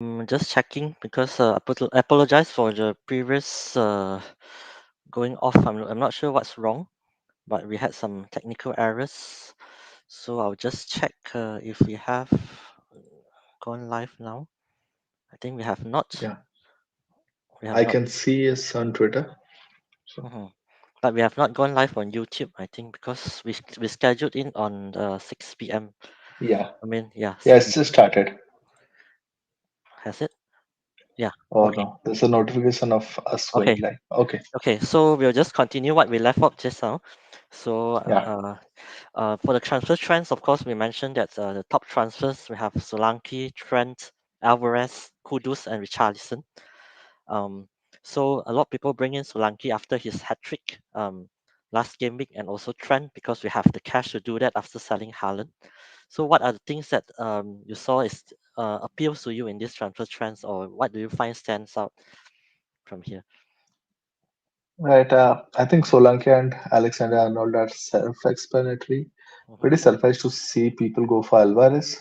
Just checking because I apologize for the previous going off. I'm not sure what's wrong, but we had some technical errors. So I'll just check if we have gone live now. I think we have not. Yeah, We have I not. can see us on Twitter. So Mhm. But we have not gone live on YouTube. I think because we scheduled in on 6 p.m. yeah, I mean, yeah, yeah, it's just started. has it? Yeah. Oh Okay. no, there's a notification of us Okay. going live. Okay, Okay. So we'll just continue what we left off just now. So yeah, for the transfer trends, of course, we mentioned that the top transfers we have Solanke, Trent, Alvarez, Kudus, and Richarlison. Um, so a lot of people bring in Solanke after his hat trick last game week, and also Trent because we have the cash to do that after selling Haaland. So what are the things that you saw is appeals to you in these transfer trends, or what do you find stands out from here? right. I think Solanke and Alexander Arnold are self-explanatory. Mhm, Pretty surprised to see people go for Alvarez.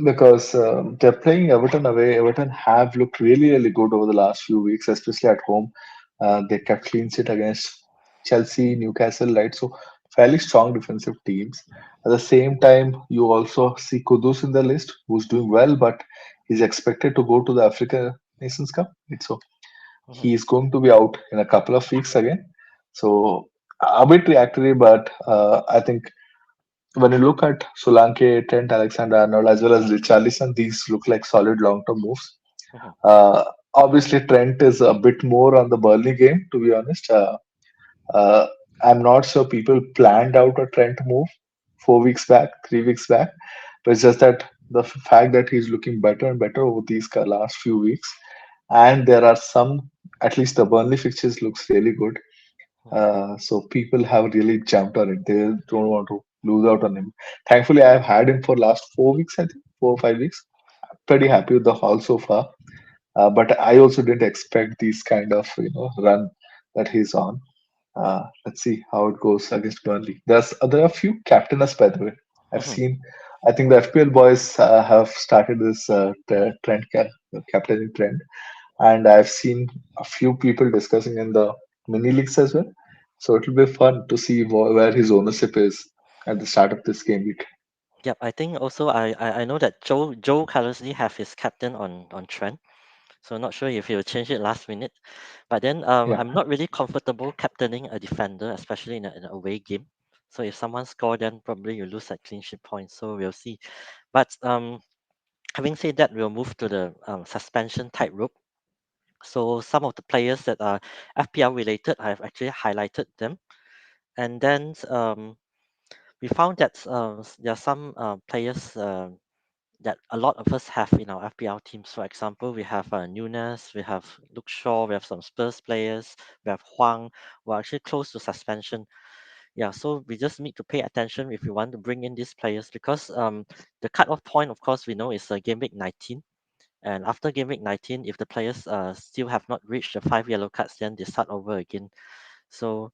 Because they're playing Everton away. Everton have looked really, really good over the last few weeks, especially at home. They kept clean sheet against Chelsea, Newcastle, right? So fairly strong defensive teams. At the same time, you also see Kudus in the list, who's doing well, but he's expected to go to the Africa Nations Cup. Right? So mhm, he is going to be out in a couple of weeks again. So a bit reactionary, but I think when you look at Solanke, Trent Alexander-Arnold, as well as Richarlison, these look like solid long-term moves. mhm, Obviously, Trent is a bit more on the Burnley game, to be honest. Uh, I'm not sure people planned out a Trent move 4 weeks back, 3 weeks back, but it's just that the fact that he's looking better and better over these last few weeks, and there are some, at least the Burnley fixtures looks really good. mhm, So people have really jumped on it. They don't want to lose out on him. Thankfully, I've had him for last 4 weeks, I think, 4 or 5 weeks. Pretty happy with the haul so far. But I also didn't expect these kind of run that he's on. Let's see how it goes against Burnley. There are a few captainers, by the way. I've mhm. seen. I think the FPL boys have started this trend, captaining trend, and I've seen a few people discussing in the mini leagues as well. So it'll be fun to see where his ownership is at the start of this game week. Yep, I think also I know that Joe currently have his captain on Trent, so not sure if he will change it last minute. But then Yeah, I'm not really comfortable captaining a defender, especially in an away game. So if someone score, then probably you lose at clean sheet points. So we'll see. But having said that, we'll move to the suspension tightrope. So some of the players that are FPL related, I've actually highlighted them. And then we found that there are some players that a lot of us have in our FPL teams. For example, we have Nunes, we have Luke Shaw, we have some Spurs players, we have Huang, who are actually close to suspension. Yeah, so we just need to pay attention if we want to bring in these players because the cut-off point, of course, we know is game week 19. And after game week 19, if the players still have not reached the 5 yellow cards, then they start over again. So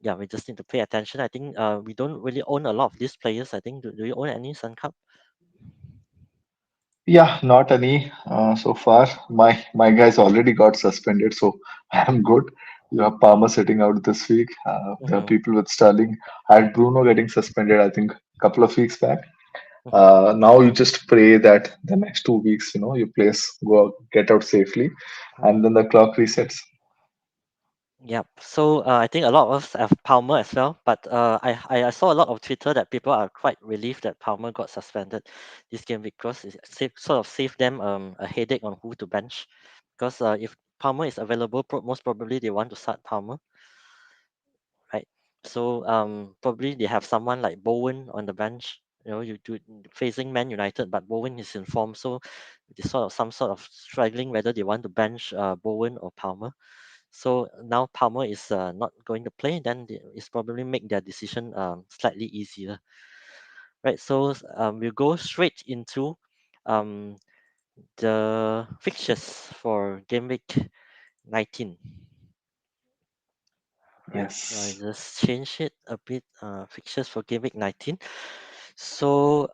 yeah, we just need to pay attention. I think we don't really own a lot of these players. I think do you own any Sun Cup? yeah, not any so far. My guys already got suspended, so I'm good. You have Palmer sitting out this week. There are Mm-hmm, people with Sterling. I had Bruno getting suspended, I think, a couple of weeks back. mm-hmm. Now you just pray that the next 2 weeks, your players go get out safely, Mm-hmm. and then the clock resets. Yeah, so I think a lot of us have Palmer as well, but I saw a lot of Twitter that people are quite relieved that Palmer got suspended this game because sort of saved them a headache on who to bench. Because if Palmer is available, most probably they want to start Palmer, right? So probably they have someone like Bowen on the bench. You know, you do facing Man United, but Bowen is in form, so they some sort of struggling whether they want to bench Bowen or Palmer. So now Palmer is not going to play, then it's probably make their decision slightly easier, right? So we'll go straight into um, the fixtures for game week 19. Right, so I Yes. just change it a bit. Fixtures for game week 19. So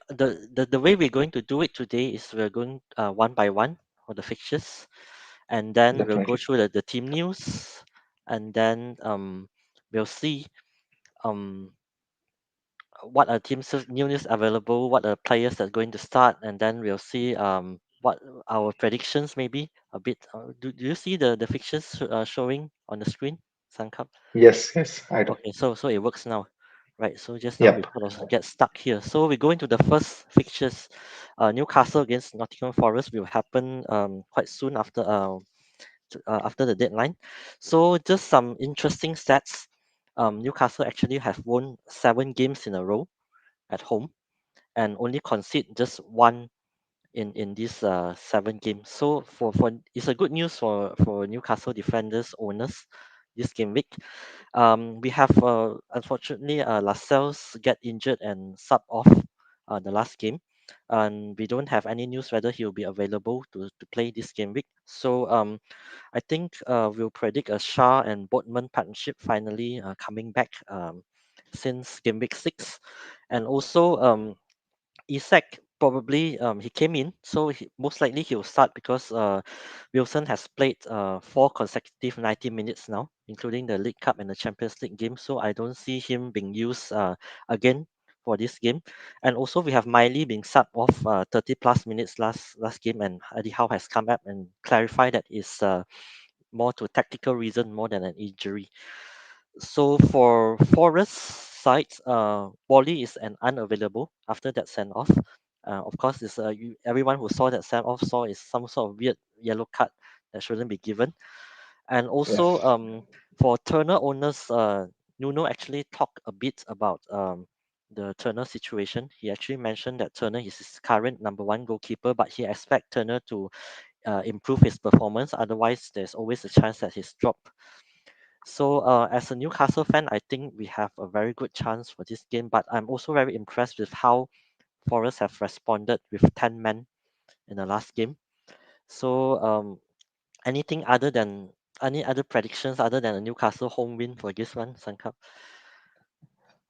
the way we're going to do it today is we're going one by one for the fixtures, and then we'll go Definitely. through the team news, and then we'll see um what are teams new news available, what are players that are going to start, and then we'll see what our predictions maybe a bit. Do you see the fixtures showing on the screen, Sankalp? Yes, yes, I do. Okay, so it works now, right? So just now we Yep. sort of get stuck here. So we go into the first fixtures. Newcastle against Nottingham Forest will happen quite soon after the deadline. So just some interesting stats. Newcastle actually have won 7 games in a row at home and only concede just one in these 7 games. So for it's a good news for Newcastle defenders owners this game week. We have unfortunately Lascelles get injured and sub off the last game, and we don't have any news whether he will be available to play this game week. So I think we'll predict a Shah and Botman partnership finally coming back since game week 6, and also Isak probably he came in, so most likely he will start because Wilson has played 4 consecutive 90 minutes now, including the League Cup and the Champions League game. So I don't see him being used again for this game. And also we have Miley being subbed off 30 plus minutes last game, and Eddie Howe has come up and clarified that is more to tactical reason more than an injury. So for Forest side, Wally is an unavailable after that send off. Of course, everyone who saw that send off saw is some sort of weird yellow card that shouldn't be given. And Yeah. also for Turner owners, Nuno actually talked a bit about the Turner situation. He actually mentioned that Turner is his current number one goalkeeper, but he expect Turner to improve his performance. Otherwise, there's always a chance that he's dropped. So, as a Newcastle fan, I think we have a very good chance for this game. But I'm also very impressed with how Forest have responded with 10 men in the last game. So, anything other than any other predictions other than a Newcastle home win for this one, Sanka?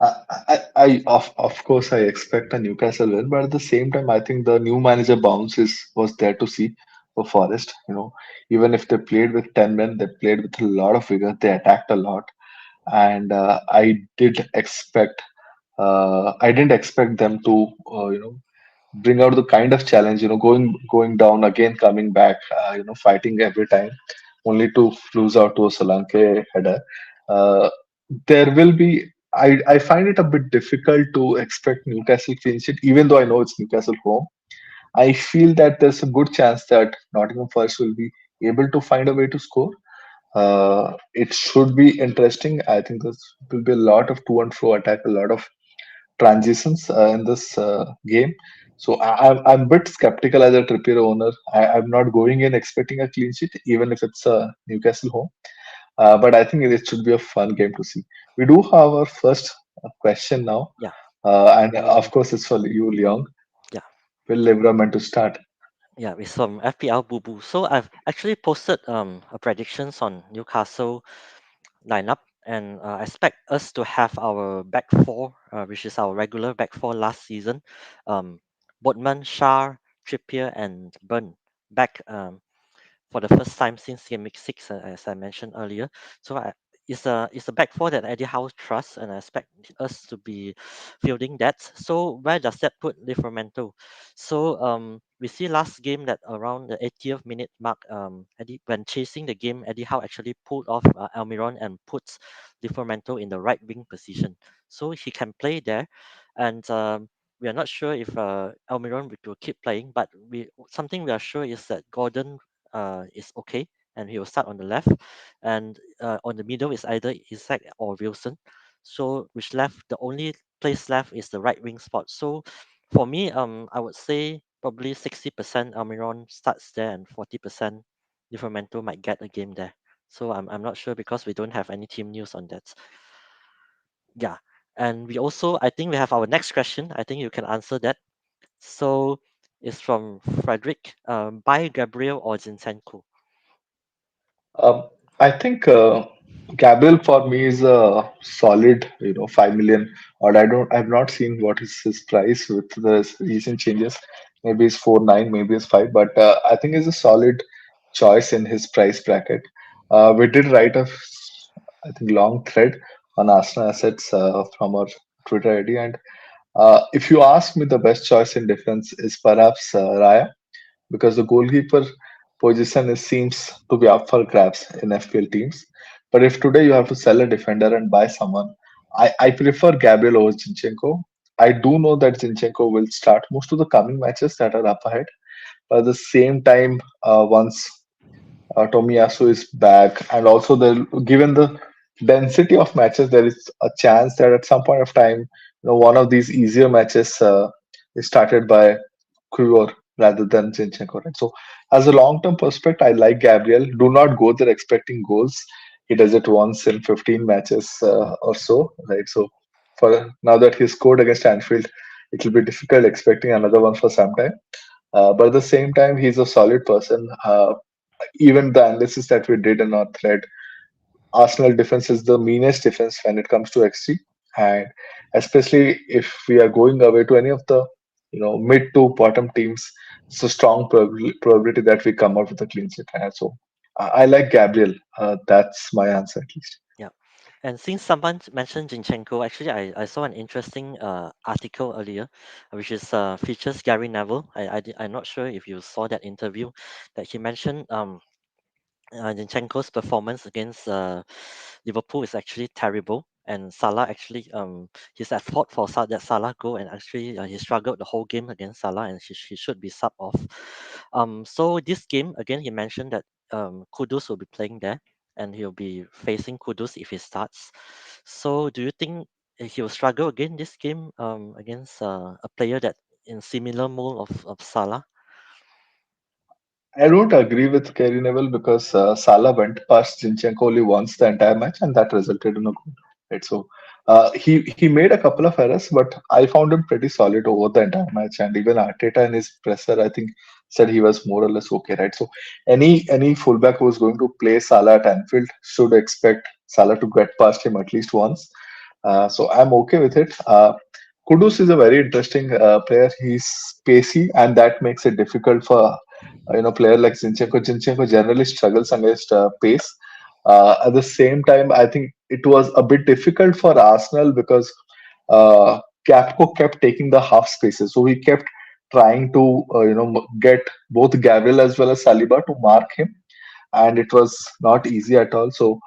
Of course, I expect a Newcastle win, but at the same time, I think the new manager bounce was there to see for Forest. Even if they played with 10 men, they played with a lot of vigor. They attacked a lot, and I didn't expect them to, bring out the kind of challenge, going down again, coming back, fighting every time, only to lose out to a Solanke header. Uh, there will be. I find it a bit difficult to expect Newcastle clean sheet, even though I know it's Newcastle home. I feel that there's a good chance that Nottingham Forest will be able to find a way to score. It should be interesting. I think there will be a lot of to and fro attack, a lot of transitions in this game. So I'm a bit skeptical as a Trippier owner. I'm not going in expecting a clean sheet, even if it's a Newcastle home. But I think it should be a fun game to see. We do have our first question now, Yeah, and of course it's for you, Leong. yeah, Will Livraman to start? yeah. It's from FPL Boo Boo. So I've actually posted a predictions on Newcastle lineup, and I expect us to have our back four, which is our regular back four last season. Um, Botman, Shah, Trippier, and Burn back for the first time since game week 6, as I mentioned earlier. So it's a back four that Eddie Howe trusts, and I expect us to be fielding that. So where does that put Livramento? So we see last game that around the 80th minute mark, Eddie, when chasing the game, Eddie Howe actually pulled off Almiron and puts Livramento in the right wing position, so he can play there, and we are not sure if Almiron will keep playing, but something we are sure is that Gordon is okay, and he will start on the left, and on the middle is either Isaac or Wilson. So which left the only place left is the right wing spot. So for me, I would say probably 60% Almiron starts there and 40% Livramento might get a game there. So I'm not sure because we don't have any team news on that. Yeah. And we also, I think we have our next question. I think you can answer that. So it's from Frederick. Buy Gabriel or Zinchenko? Um, I think. Gabriel for me is a solid, 5 million. Or I've not seen what is his price with the recent changes. Maybe it's 4.9, maybe it's 5, but I think it's a solid choice in his price bracket. We did write I think, long thread on Arsenal assets from our Twitter ID, and if you ask me, the best choice in defense is perhaps Raya, because the goalkeeper position seems to be up for grabs in FPL teams. But if today you have to sell a defender and buy someone, I prefer Gabriel over Zinchenko. I do know that Zinchenko will start most of the coming matches that are up ahead. But at the same time, once Tomiyasu is back, and also given the density of matches, there is a chance that at some point of time, one of these easier matches is started by Kuyur rather than Zinchenko. Right? So, as a long-term prospect, I like Gabriel. Do not go there expecting goals. He does it once in 15 matches or so, right? So, for now that he scored against Anfield, it will be difficult expecting another one for some time. But at the same time, he's a solid person. Even the analysis that we did in our thread, Arsenal defense is the meanest defense when it comes to XG, and especially if we are going away to any of the mid to bottom teams, it's a strong probability that we come out with a clean sheet. And so I like Gabriel. That's my answer at least. Yeah. And since someone mentioned Zinchenko, actually, I saw an interesting article earlier, which is features Gary Neville. I'm not sure if you saw that interview that he mentioned. Zinchenko's performance against Liverpool is actually terrible, and Salah actually his effort for that Salah goal, and actually he struggled the whole game against Salah, and he should be sub off. So this game again, he mentioned that Kudus will be playing there, and he'll be facing Kudus if he starts. So do you think he will struggle again this game against a player that in similar mold of Salah? I don't agree with Gary Neville because Salah went past Zinchenko only once the entire match, and that resulted in a goal. Right, so he made a couple of errors, but I found him pretty solid over the entire match. And even Arteta in his presser, I think, said he was more or less okay. Right, so any fullback who is going to play Salah at Anfield should expect Salah to get past him at least once. So I'm okay with it. Kudus is a very interesting player. He's pacey, and that makes it difficult for player like Zinchenko. Zinchenko generally struggles against pace. At the same time, I think it was a bit difficult for Arsenal because Capco kept taking the half spaces, so he kept trying to get both Gabriel as well as Saliba to mark him, and it was not easy at all. So,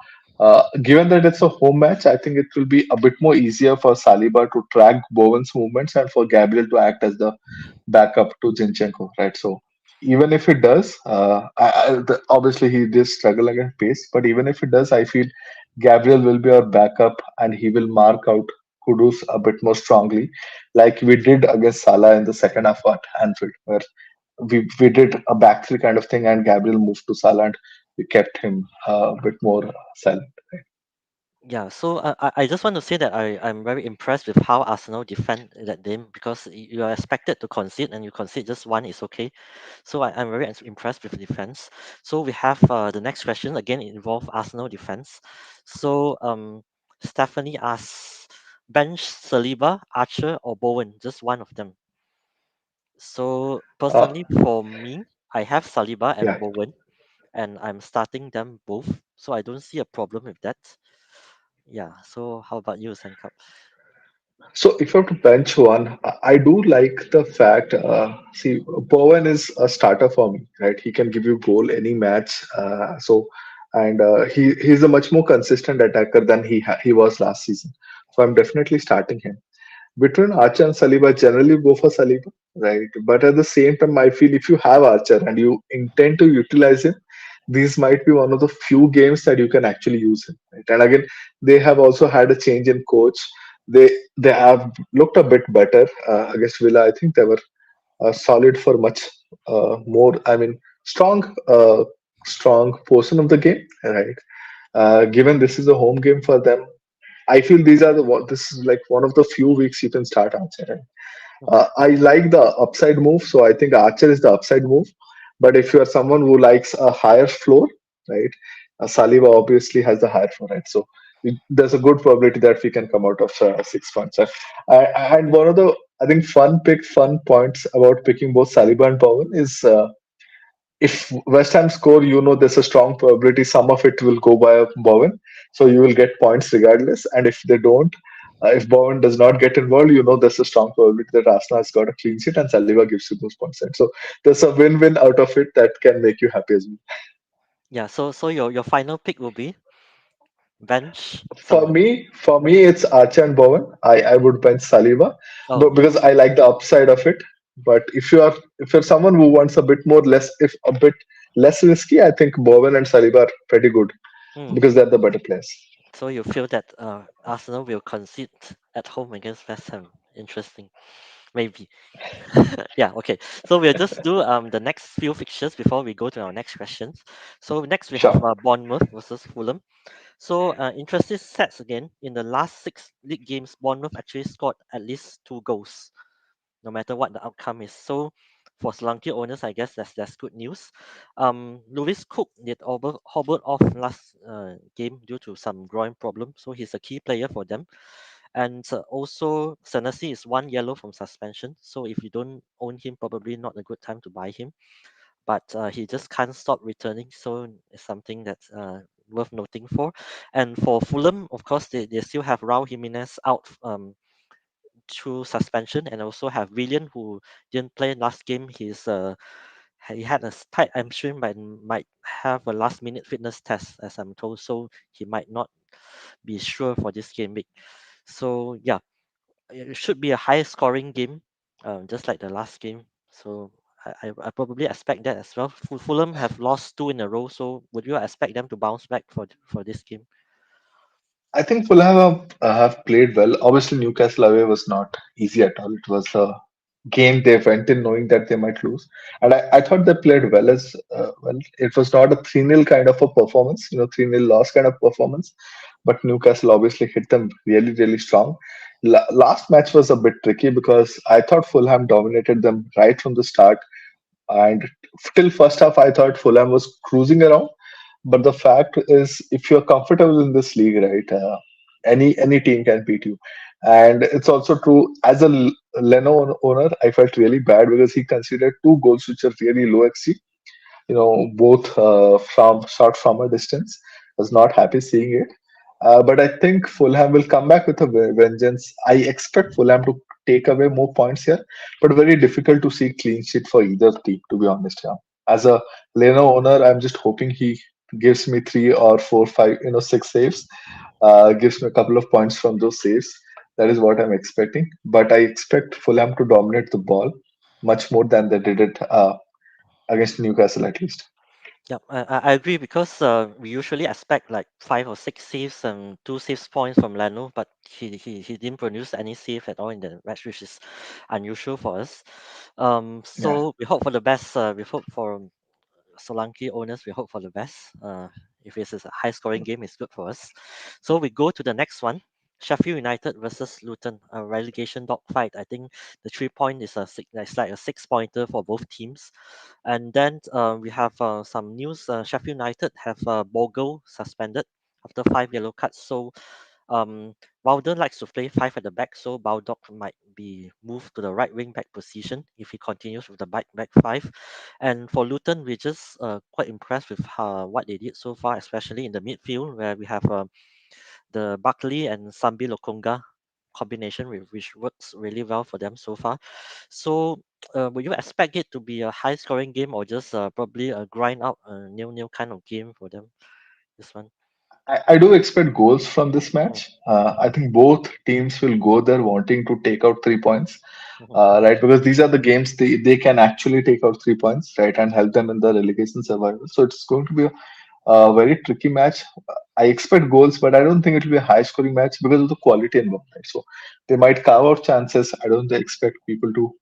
given that it's a home match, I think it will be a bit more easier for Saliba to track Bowen's movements and for Gabriel to act as the backup to Zinchenko, right? So, even if it does, obviously he did struggle against pace, but even if it does, I feel Gabriel will be our backup and he will mark out Kudus a bit more strongly, like we did against Salah in the second half at Anfield, where we did a back three kind of thing, and Gabriel moved to Salah, and we kept him a bit more silent. Yeah, so I just want to say that I'm very impressed with how Arsenal defend that game because you are expected to concede and you concede just one is okay. So I'm very impressed with the defense. So we have the next question again it involve Arsenal defense. So Stephanie asks bench Saliba, Archer or Bowen, just one of them. So Uh, personally for me, I have Saliba and yeah. Bowen and I'm starting them both. So I don't see a problem with that. Yeah, so how about you, Sankalp? So if you have to bench one, I do like the fact. See, Bowen is a starter for me, right? He can give you goal any match. And he's a much more consistent attacker than he was last season. So I'm definitely starting him. Between Archer and Saliba, generally go for Saliba, right? But at the same time, I feel if you have Archer and you intend to utilize him, these might be one of the few games that you can actually use him. Right? And again, they have also had a change in coach. They have looked a bit better against Villa. I think they were solid for much more. I mean, strong portion of the game, right? Given this is a home game for them, I feel this is like one of the few weeks you can start Archer. Right? Mhm. I like the upside move, so I think Archer is the upside move. But if you are someone who likes a higher floor, right? Saliba obviously has the higher for right. So there's a good probability that we can come out of 6 points. And one of the I think fun points about picking both Saliba and Bowen is if West Ham score, there's a strong probability some of it will go by Bowen, so you will get points regardless. And if they don't, if Bowen does not get involved, there's a strong probability that Arsenal has got a clean sheet and Saliba gives you those points. And so there's a win-win out of it that can make you happy as well. Yeah. So your final pick will be bench For someone. me, for me, it's Archer and Bowen. I would bench Saliba, Oh, but because I like the upside of it. But if you're someone who wants a bit more less, if a bit less risky, I think Bowen and Saliba are pretty good hmm. because they're the better players. So you feel that Arsenal will concede at home against West Ham? Interesting. Maybe. Yeah, okay. So we'll just do the next few fixtures before we go to our next questions. So next we have Sure. Bournemouth versus Fulham. So interesting stats again. In the last six league games, Bournemouth actually scored at least 2 goals, no matter what the outcome is. So for Solanke owners, I guess that's good news. Lewis Cook did hobbled off last game due to some groin problem, so he's a key player for them. And also, Senesi is 1 yellow from suspension. So if you don't own him, probably not a good time to buy him. But he just can't stop returning. So it's something that's worth noting for. And for Fulham, of course, they still have Raul Jimenez out through suspension, and also have Willian who didn't play last game. He had a tight hamstring, but might have a last minute fitness test, as I'm told. So he might not be sure for this game week. So yeah, it should be a high scoring game, just like the last game. So I probably expect that as well. Fulham have lost two in a row, so would you expect them to bounce back for this game? I think Fulham have played well. Obviously, Newcastle away was not easy at all. It was a game they went in knowing that they might lose, and I thought they played well as well. It was not a 3-0 kind of a performance, 3-0 loss kind of performance, but Newcastle obviously hit them really, really strong. Last match was a bit tricky because I thought Fulham dominated them right from the start, and till first half, I thought Fulham was cruising around. But the fact is, if you're comfortable in this league, right, any team can beat you. And it's also true as a Leno owner, I felt really bad because he considered two goals which are really low XG, both from shot from a distance. Was not happy seeing it. But I think Fulham will come back with a vengeance. I expect Fulham to take away more points here, but very difficult to see clean sheet for either team, to be honest. Yeah. As a Leno owner, I'm just hoping he gives me three or four, five, six saves. Gives me a couple of points from those saves. That is what I'm expecting. But I expect Fulham to dominate the ball much more than they did it against Newcastle, at least. Yeah, I agree because we usually expect like 5 or 6 saves and 2 saves points from Leno, but he didn't produce any save at all in the match, which is unusual for us. Yeah. So we hope for the best. We hope for Solanke owners, we hope for the best. If it's a high scoring game, it's good for us. So we go to the next one. Sheffield United versus Luton, a relegation dogfight. I think the 3 point is it's like a 6 pointer for both teams. And then we have some news. Sheffield United have Bogle suspended after 5 yellow cards. So Wilder likes to play five at the back, so Baldock might be moved to the right wing back position if he continues with the back five. And for Luton, we're just quite impressed with what they did so far, especially in the midfield where we have the Buckley and Sambi Lokonga combination, which works really well for them so far. So, would you expect it to be a high scoring game or just probably a grind out nil kind of game for them? This one. I do expect goals from this Mm, match. I mhm, think both teams will go there wanting to take out 3 points, mhm, right? Because these are the games they can actually take out 3 points, right, and help them in the relegation survival. So it's going to be a very tricky match. I expect goals, but I don't think it will be a high scoring match because of the quality involved. Right? So they might carve out chances. I don't expect people to,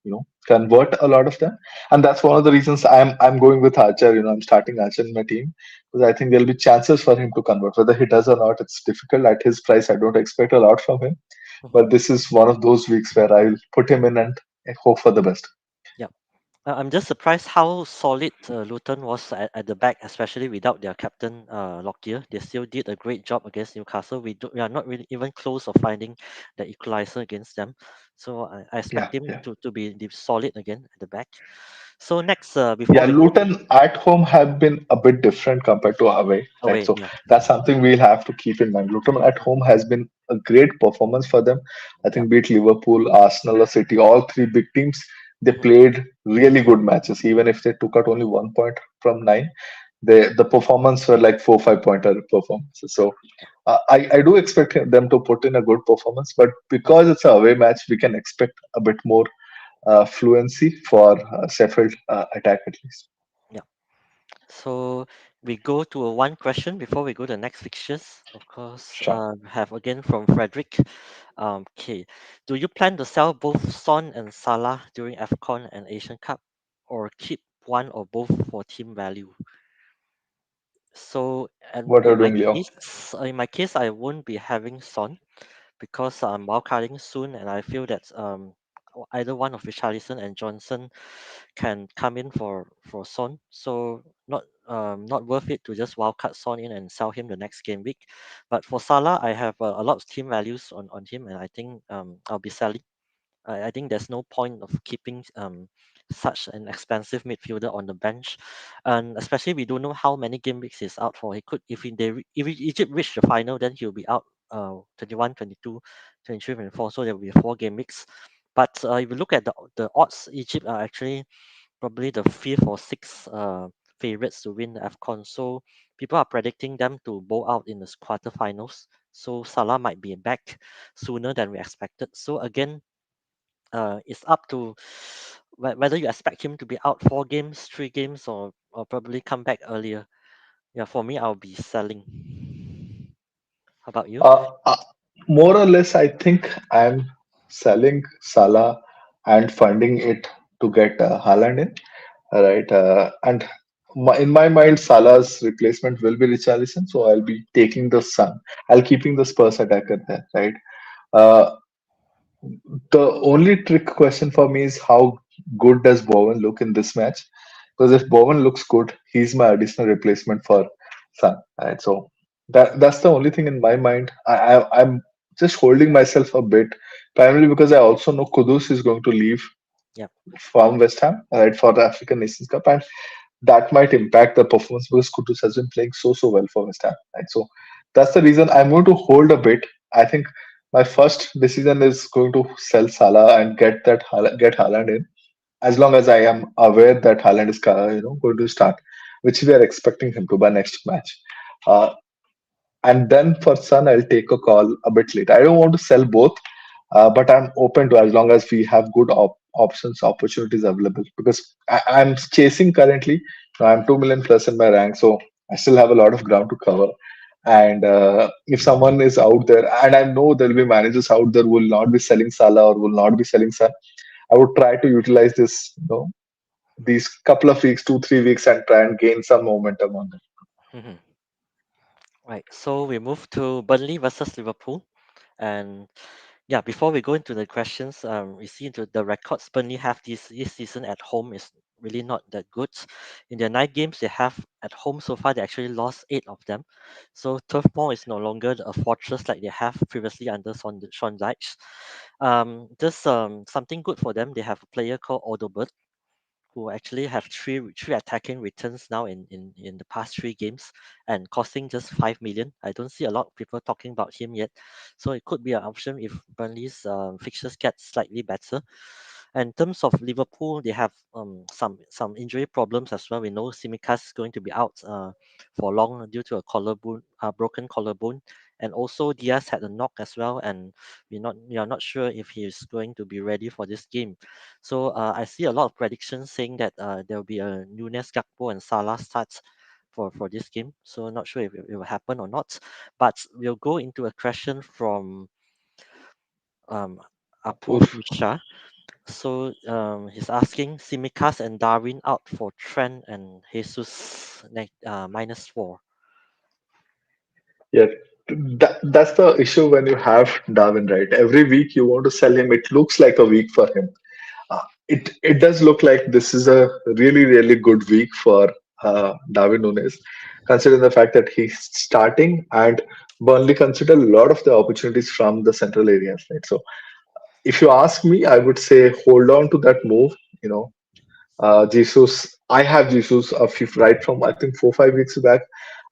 convert a lot of them. And that's one of the reasons I'm going with Archer. I'm starting Archer in my team because I think there'll be chances for him to convert. Whether he does or not, it's difficult. At his price, I don't expect a lot from him. mhm. But this is one of those weeks where I'll put him in and hope for the best. Yeah. I'm just surprised how solid Luton was at the back, especially without their captain Lockyer. They still did a great job against Newcastle. We are not really even close of finding the equalizer against them. So I Yeah, expect him yeah. to be solid again at the back. So next, before Yeah, we go to Luton at home have been a bit different compared to away, right? away, So yeah, that's something we'll have to keep in mind. Luton at home has been a great performance for them. I yeah, think beat Liverpool, Arsenal, or City, all three big teams, they hmm played really good matches. Even if they took out only 1 point from nine, the performance were like 4 5 pointer performances. So I do expect them to put in a good performance, but hmm because it's a away match, we can expect a bit more fluency for Sheffield attack at least. yeah. So we go to one question before we go to the next fixtures. Of course, Sure. we have again from Frederick. Okay, do you plan to sell both Son and Salah during AFCON and Asian Cup, or keep one or both for team value? So, and What are you doing, Leo? in my case, I won't be having Son because I'm wildcarding soon, and I feel that either one of Richarlison and Johnson can come in for Son. So not worth it to just wildcard Son in and sell him the next game week. But for Salah, I have a lot of team values on him, and I think I'll be selling. I think there's no point of keeping such an expensive midfielder on the bench, and especially we don't know how many game weeks he's out for. He could if Egypt reach the final, then he'll be out 21, 22, 23, 24. So there will be 4 game weeks. But if you look at the odds, Egypt are actually probably the fifth or sixth favorites to win the AFCON. So people are predicting them to bowl out in the quarterfinals. So Salah might be back sooner than we expected. So again, it's up to whether you expect him to be out 4 games, 3 games, or probably come back earlier. Yeah, for me, I'll be selling. How about you? Uh, uh, More or less, I think I'm selling Salah and funding it to get Haaland in. Right. And in my mind, Salah's replacement will be Richarlison, so I'll be taking the Sun. I'll keeping the Spurs attacker there, right? Uh, the only trick question for me is how good does Bowen look in this match? Because if Bowen looks good, he's my additional replacement for Sun. Right. So that's the only thing in my mind. I'm just holding myself a bit, primarily because I also know Kudus is going to leave Yeah. from West Ham, right, for the African Nations Cup, and that might impact the performance because Kudus has been playing so well for West Ham, right? So that's the reason I'm going to hold a bit. I think my first decision is going to sell Salah and get Haaland in, as long as I am aware that Haaland is going to start, which we are expecting him to by next match. Uh, and then for Sun, I'll take a call a bit later. I don't want to sell both, but I'm open to as long as we have good options, opportunities available. Because I'm chasing currently. I'm 2 million plus in my rank, so I still have a lot of ground to cover. And if someone is out there, and I know there'll be managers out there who will not be selling Salah or will not be selling Sun, I would try to utilize this, these couple of weeks, 2 3 weeks, and try and gain some momentum on them. Mhm. Right. So we move to Burnley versus Liverpool, and yeah, before we go into the questions, we see the records Burnley have this season at home is really not that good. In their 9 games they have at home so far, they actually lost 8 of them. So Turf Moor is no longer a fortress like they have previously under Sean Dyche. Just something good for them. They have a player called Odobert who actually have three attacking returns now in the past 3 games and costing just 5 million. I don't see a lot of people talking about him yet, so it could be an option if Burnley's fixtures get slightly better. And in terms of Liverpool, they have some injury problems as well. We know Simicas is going to be out for long due to a collarbone, broken collarbone, and also Diaz had a knock as well, and we are not sure if he is going to be ready for this game. So I see a lot of predictions saying that there will be a Nunes, Gakpo, and Salah starts for this game. So not sure if it will happen or not. But we'll go into a question from um, Apu Oof. Misha. So he's asking Simikas and Darwin out for Trent and Jesus -4. Yeah, that's the issue when you have Darwin, right? Every week you want to sell him, it looks like a week for him. it does look like this is a really really good week for Darwin Nunes, considering the fact that he's starting and Burnley consider a lot of the opportunities from the central areas, right? So if you ask me, I would say hold on to that move. You know, Jesus, I have Jesus a few, right from I think 4 5 weeks back,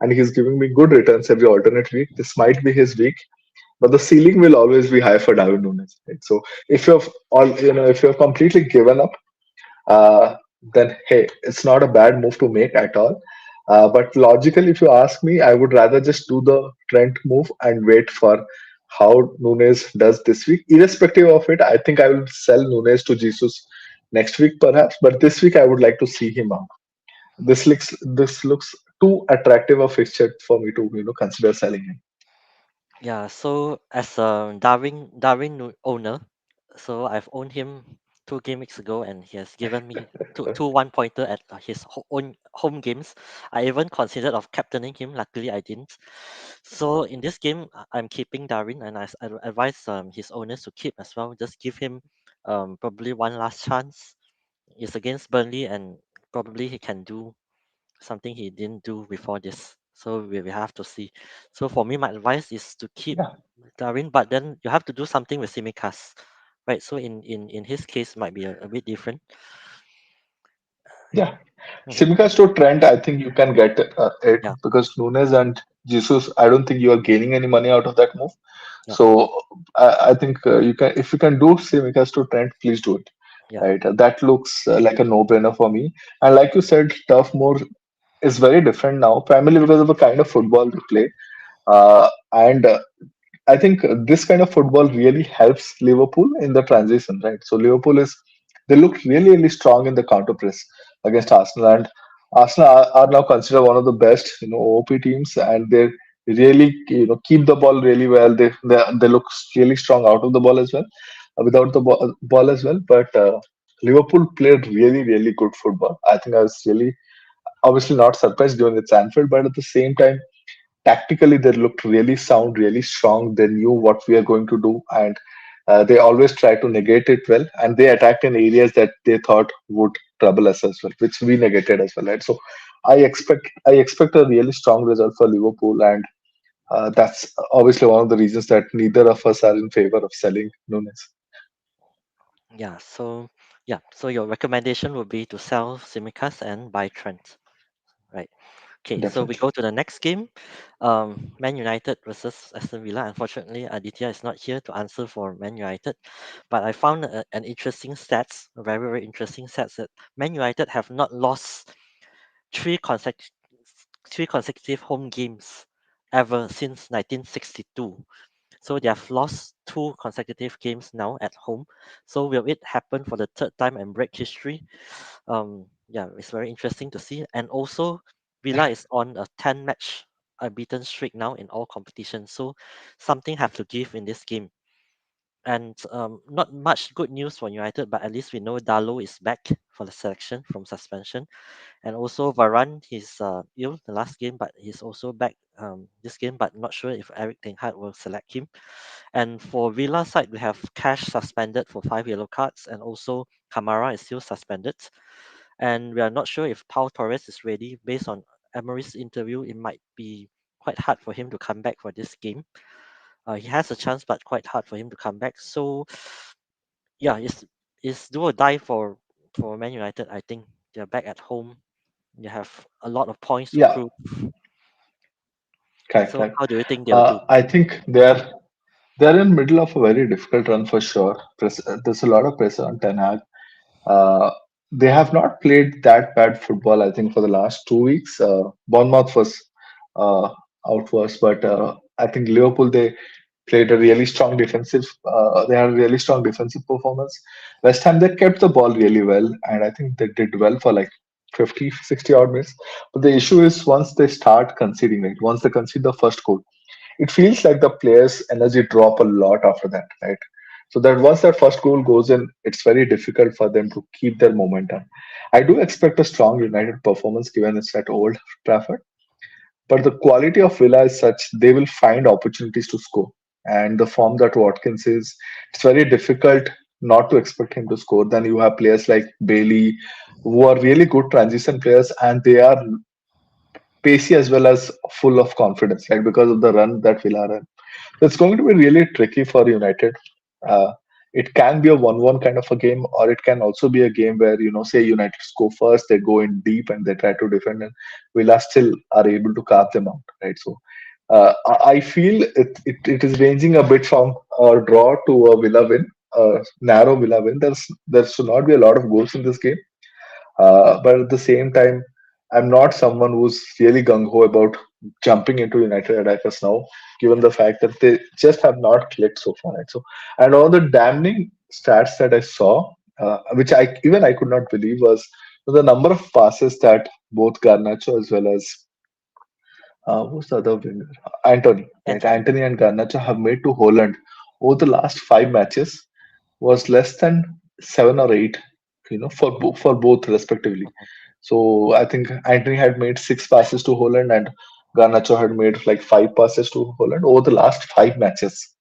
and he's giving me good returns every alternate week. This might be his week, but the ceiling will always be high for Darwin Nunes. Right? So if you've all if you've completely given up, uh, then hey, it's not a bad move to make at all. But logically, if you ask me, I would rather just do the Trent move and wait for how Nunes does this week. Irrespective of it, I think I will sell Nunes to Jesus next week perhaps, but this week I would like to see him out. This looks too attractive a fixture for me to consider selling him. Yeah, so as a Darwin owner, so I've owned him 2 game weeks ago, and he has given me two 1 pointer at his own home games. I even considered of captaining him. Luckily, I didn't. So in this game, I'm keeping Darwin, and I advise his owners to keep as well. Just give him probably one last chance. It's against Burnley, and probably he can do something he didn't do before this. So we have to see. So for me, my advice is to keep Yeah, Darwin, but then you have to do something with Simikas, right? So in his case, might be a bit different. yeah. Hmm. Simicast to Trent, I think you can get it Yeah, because Nunes and Jesus, I don't think you are gaining any money out of that move. yeah, So I think you can, if you can do Simicast to Trent, please do it. yeah, Right, that looks like a no-brainer for me. And like you said, tough more is very different now, primarily because of the kind of football they play. And I think this kind of football really helps Liverpool in the transition, right? So Liverpool is they look really really strong in the counter press against Arsenal, and Arsenal are now considered one of the best OP teams, and they really keep the ball really well. They look really strong out of the ball as well, without the ball as well. But Liverpool played really really good football. I think I was really obviously not surprised during its Anfield, but at the same time tactically they looked really sound, really strong. They knew what we are going to do, and they always try to negate it well, and they attacked in areas that they thought would trouble us as well, which we negated as well, right? So I expect a really strong result for Liverpool, and that's obviously one of the reasons that neither of us are in favor of selling Nunes. yeah. So your recommendation would be to sell Simikas and buy Trent, right? Okay, so we Definitely. go to the next game. Man United versus Aston Villa. Unfortunately, Aditya is not here to answer for Man United, but I found an interesting stats, a very very interesting stats that Man United have not lost three consecutive three consecutive home games ever since 1962. So they have lost 2 consecutive games now at home. So will it happen for the third time and break history? Yeah, it's very interesting to see. And also, Villa is on a 10 match unbeaten streak now in all competitions. So something have to give in this game. And not much good news for United, but at least we know Dalo is back for the selection from suspension. And also Varane, he's ill the last game, but he's also back this game, but not sure if Eric Ten Hag will select him. And for Villa side, we have Cash suspended for 5 yellow cards, and also Kamara is still suspended. And we are not sure if Pau Torres is ready. Based on Emery's interview, it might be quite hard for him to come back for this game. He has a chance, but quite hard for him to come back. So yeah, it's do or die for Man United. I think they're back at home. You have a lot of points to Yeah, prove. correct, So correct. how do you think they'll do? I think they're in middle of a very difficult run for sure. There's a lot of pressure on Ten Hag. Uh, they have not played that bad football, I think, for the last 2 weeks. Bournemouth was uh, out first, but I think Liverpool they played a really strong defensive. They had a really strong defensive performance. West Ham they kept the ball really well, and I think they did well for like 50, 60 odd minutes. But the issue is once they start conceding, right? Once they concede the first goal, it feels like the players' energy drop a lot after that, right? So that once that first goal goes in, it's very difficult for them to keep their momentum. I do expect a strong United performance given it's at Old Trafford, but the quality of Villa is such they will find opportunities to score. And the form that Watkins is, it's very difficult. not to expect him to score. Then you have players like Bailey, who are really good transition players, and they are pacey as well as full of confidence, right? Because of the run that Villa run. So it's going to be really tricky for United. Uh, it can be a 1-1 kind of a game, or it can also be a game where, say United score first, they go in deep and they try to defend, and Villa still are able to carve them out, right? So I feel it is ranging a bit from a draw to a Villa win, a narrow Villa win. There should not be a lot of goals in this game, but at the same time, I'm not someone who's really gung ho about jumping into United attackers now, given the fact that they just have not clicked so far. Right? So, and all the damning stats that I saw, which I could not believe, was the number of passes that both Garnacho as well as who's the other winger? Anthony, right? Anthony. Anthony and Garnacho have made to Holland over the last 5 matches was less than 7 or 8, for both respectively. Mhm, So I think Anthony had made 6 passes to Holland and Garnacho had made like 5 passes to Holland over the last 5 matches.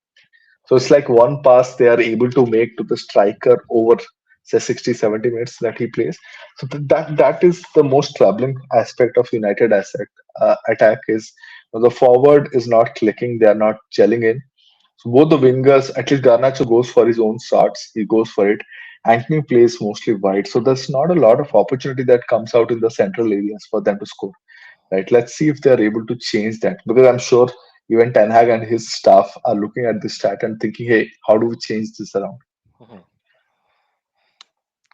So it's like one pass they are able to make to the striker over say 60, 70 minutes that he plays. So that is the most troubling aspect of United attack is the forward is not clicking, they are not gelling in. So both the wingers, at least Garnacho goes for his own shots, he goes for it. Anthony plays mostly wide, so there's not a lot of opportunity that comes out in the central areas for them to score. Right? Let's see if they are able to change that because I'm sure even Ten Hag and his staff are looking at this stat and thinking, hey, how do we change this around? mhm.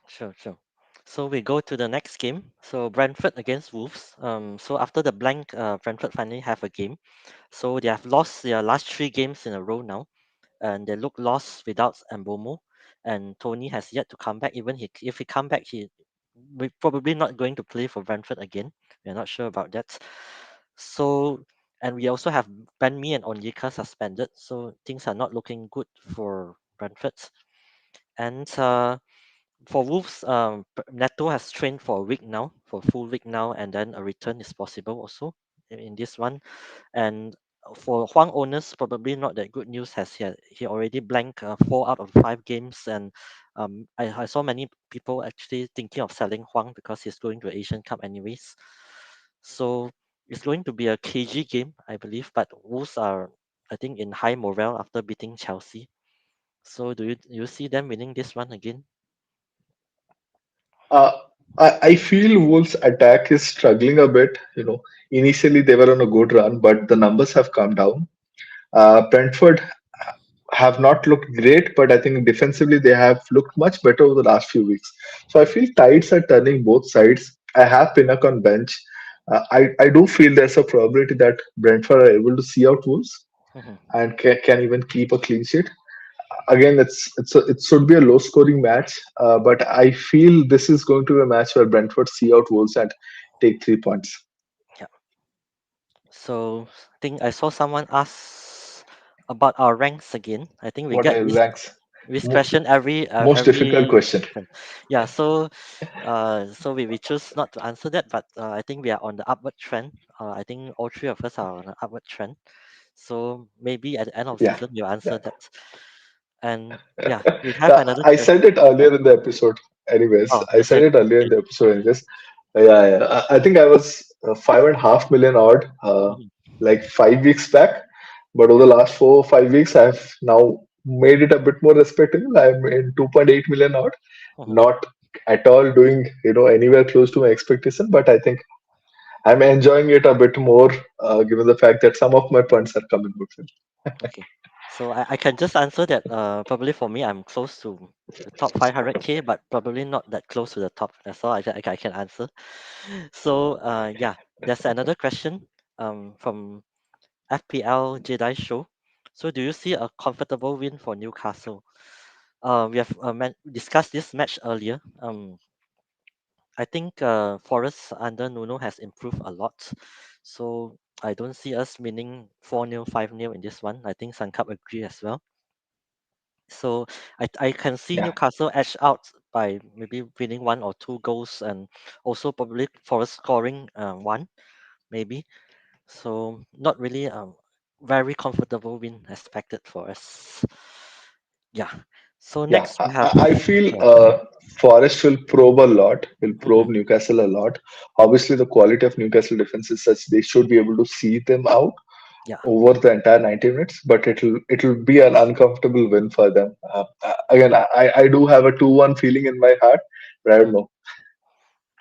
Sure, sure. So we go to the next game. So Brentford against Wolves. So after the blank, Brentford finally have a game. So they have lost their last three games in a row now, and they look lost without Mbomo. And Tony has yet to come back. Even if he come back, he we probably not going to play for Brentford again. We're not sure about that. So and we also have Ben Mee and Onyeka suspended. So things are not looking good for Brentford. And for Wolves, Neto has trained for a week now, for a full week now, and then a return is possible also in this one. And for Huang owners, probably not that good news as he already blanked 4 out of 5 games, and I saw many people actually thinking of selling Huang because he's going to Asian Cup anyways. So it's going to be a cagey game, I believe, but Wolves are, I think, in high morale after beating Chelsea. So do you see them winning this one again? Uh, I feel Wolves' attack is struggling a bit. Initially they were on a good run, but the numbers have come down. Brentford have not looked great, but I think defensively they have looked much better over the last few weeks. So I feel tides are turning both sides. I have Pinnock on bench. I do feel there's a probability that Brentford are able to see out Wolves and can even keep a clean sheet. Again, it should be a low scoring match, but I feel this is going to be a match where Brentford see out Wolves and take 3 points. Yeah. So I think I saw someone ask about our ranks again. I think we What get are this ranks? this Mo- question every Most difficult question. yeah. So we choose not to answer that, but I think we are on the upward trend. I think all three of us are on an upward trend. So maybe at the end of Yeah. season we'll answer Yeah. that. And yeah, we have another I said question. it Yeah. earlier in the episode. Anyways, Oh, I you said said it earlier in okay. the episode. Anyways, yeah. I think I was 5.5 million odd, Mhm, like 5 weeks back. But over the last 4 or 5 weeks, I've now made it a bit more respectable. I'm in 2.8 million odd, mhm. not at all doing anywhere close to my expectation. But I think I'm enjoying it a bit more, given the fact that some of my punts are coming good. Okay. So I can just answer that probably for me I'm close to the top 500K, but probably not that close to the top. That's all I can answer. So yeah, there's another question from FPL Jedi Show. So do you see a comfortable win for Newcastle? We have discussed this match earlier. I think Forest under Nuno has improved a lot. So I don't see us winning 4-0, 5-0 in this one. I think Sankalp agree as well. So I can see Yeah. Newcastle edge out by maybe winning 1 or 2 goals and also probably Forest scoring one maybe. So not really very comfortable win expected for us. Yeah. So Yeah, next we have I feel yeah. Forest will probe a lot, will Hmm. probe Newcastle a lot. Obviously, the quality of Newcastle defense is such they should be able to see them out Yeah. over the entire 90 minutes, but it'll be an uncomfortable win for them. Again, I do have a 2-1 feeling in my heart, but I don't Mm. know.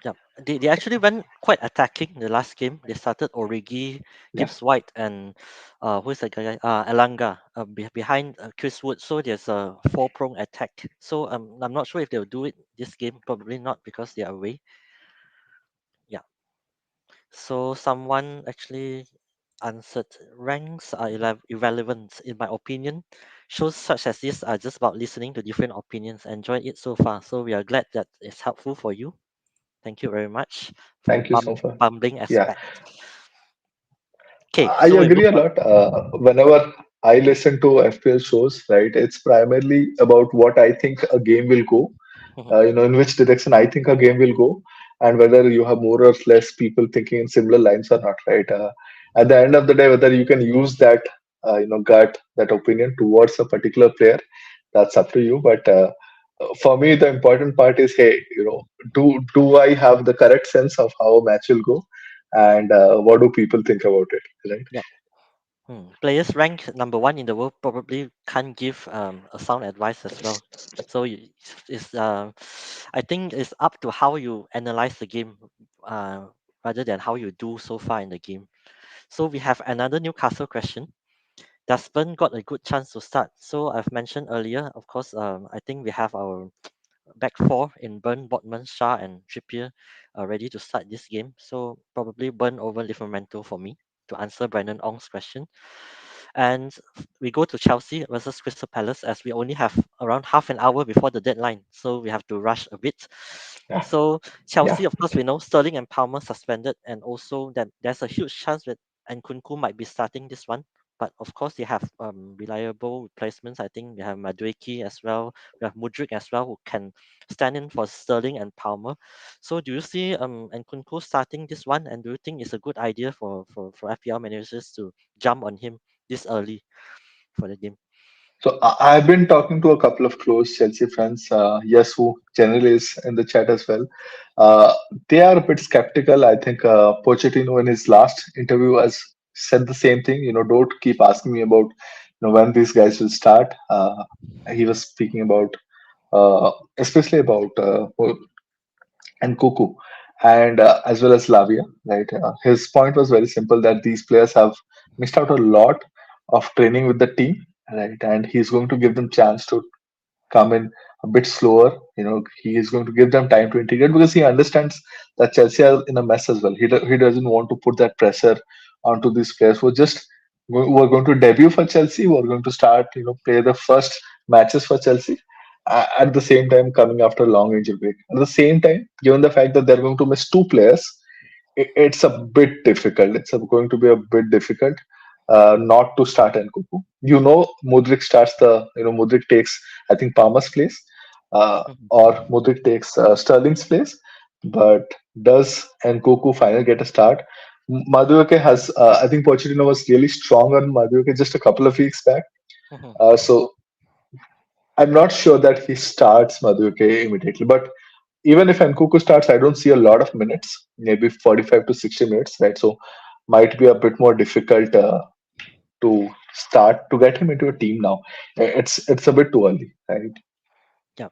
Yeah, they actually went quite attacking the last game. They started Origi, Yeah, Gibbs White, and who's that guy? Elanga behind Chris Wood. So there's a four-prong attack. So I'm not sure if they'll do it this game. Probably not because they are away. Yeah. So someone actually answered ranks are irrelevant in my opinion. Shows such as this are just about listening to different opinions. Enjoyed it so far. So we are glad that it's helpful for you. Thank you very much for thank you so much. bumbling Yeah, aspect. Okay, I so we agree move a on. lot. Whenever I listen to FPL shows, right, it's primarily about what I think a game will go, Mhm. in which direction I think a game will go, and whether you have more or less people thinking in similar lines or not, right? At the end of the day, whether you can use that, gut, that opinion towards a particular player, that's up to you. But for me, the important part is, hey, do I have the correct sense of how a match will go, and what do people think about it, right? Yeah. Players ranked number one in the world probably can't give a sound advice as well. So it's I think it's up to how you analyze the game uh, rather than how you do so far in the game. So we have another Newcastle question. Does Burn got a good chance to start? So I've mentioned earlier, of course, I think we have our back four in Burn, Botman, Shah, and Trippier ready to start this game. So probably Burn over Livermore for me to answer Brandon Ong's question. And we go to Chelsea versus Crystal Palace as we only have around half an hour before the deadline. So we have to rush a bit. Yeah, So yeah. Chelsea, of course, we know Sterling and Palmer suspended, and also that there's a huge chance that Nkunku might be starting this one. But of course, they have reliable replacements. I think we have Madueke as well. We have Mudrik as well, who can stand in for Sterling and Palmer. So do you see Nkunku starting this one? And do you think it's a good idea for FPL managers to jump on him this early for the game? So I've been talking to a couple of close Chelsea friends, yes, who generally is in the chat as well. Uh, they are a bit skeptical. I think Pochettino in his last interview has said the same thing. Don't keep asking me about when these guys will start. He was speaking about especially about and Kuku, and as well as Lavia. Right, his point was very simple that these players have missed out a lot of training with the team, right, and he's going to give them chance to come in a bit slower. He is going to give them time to integrate because he understands that Chelsea are in a mess as well. He doesn't want to put that pressure onto these players who are going to debut for Chelsea, who are going to start, play the first matches for Chelsea. At the same time, coming after a long injury break. At the same time, given the fact that they're going to miss two players, it's a bit difficult. Going to be a bit difficult not to start Nkunku. Mudrik starts Mudrik takes, I think, Palmer's place, Mhm, or Mudrik takes Sterling's place. But does Nkunku finally get a start? Madueke has, I think Pochettino was really strong on Madueke just a couple of weeks back. mhm, So I'm not sure that he starts Madueke immediately. But even if Nkuku starts, I don't see a lot of minutes, maybe 45 to 60 minutes, right? So might be a bit more difficult to start to get him into a team now. It's a bit too early, right? yeah.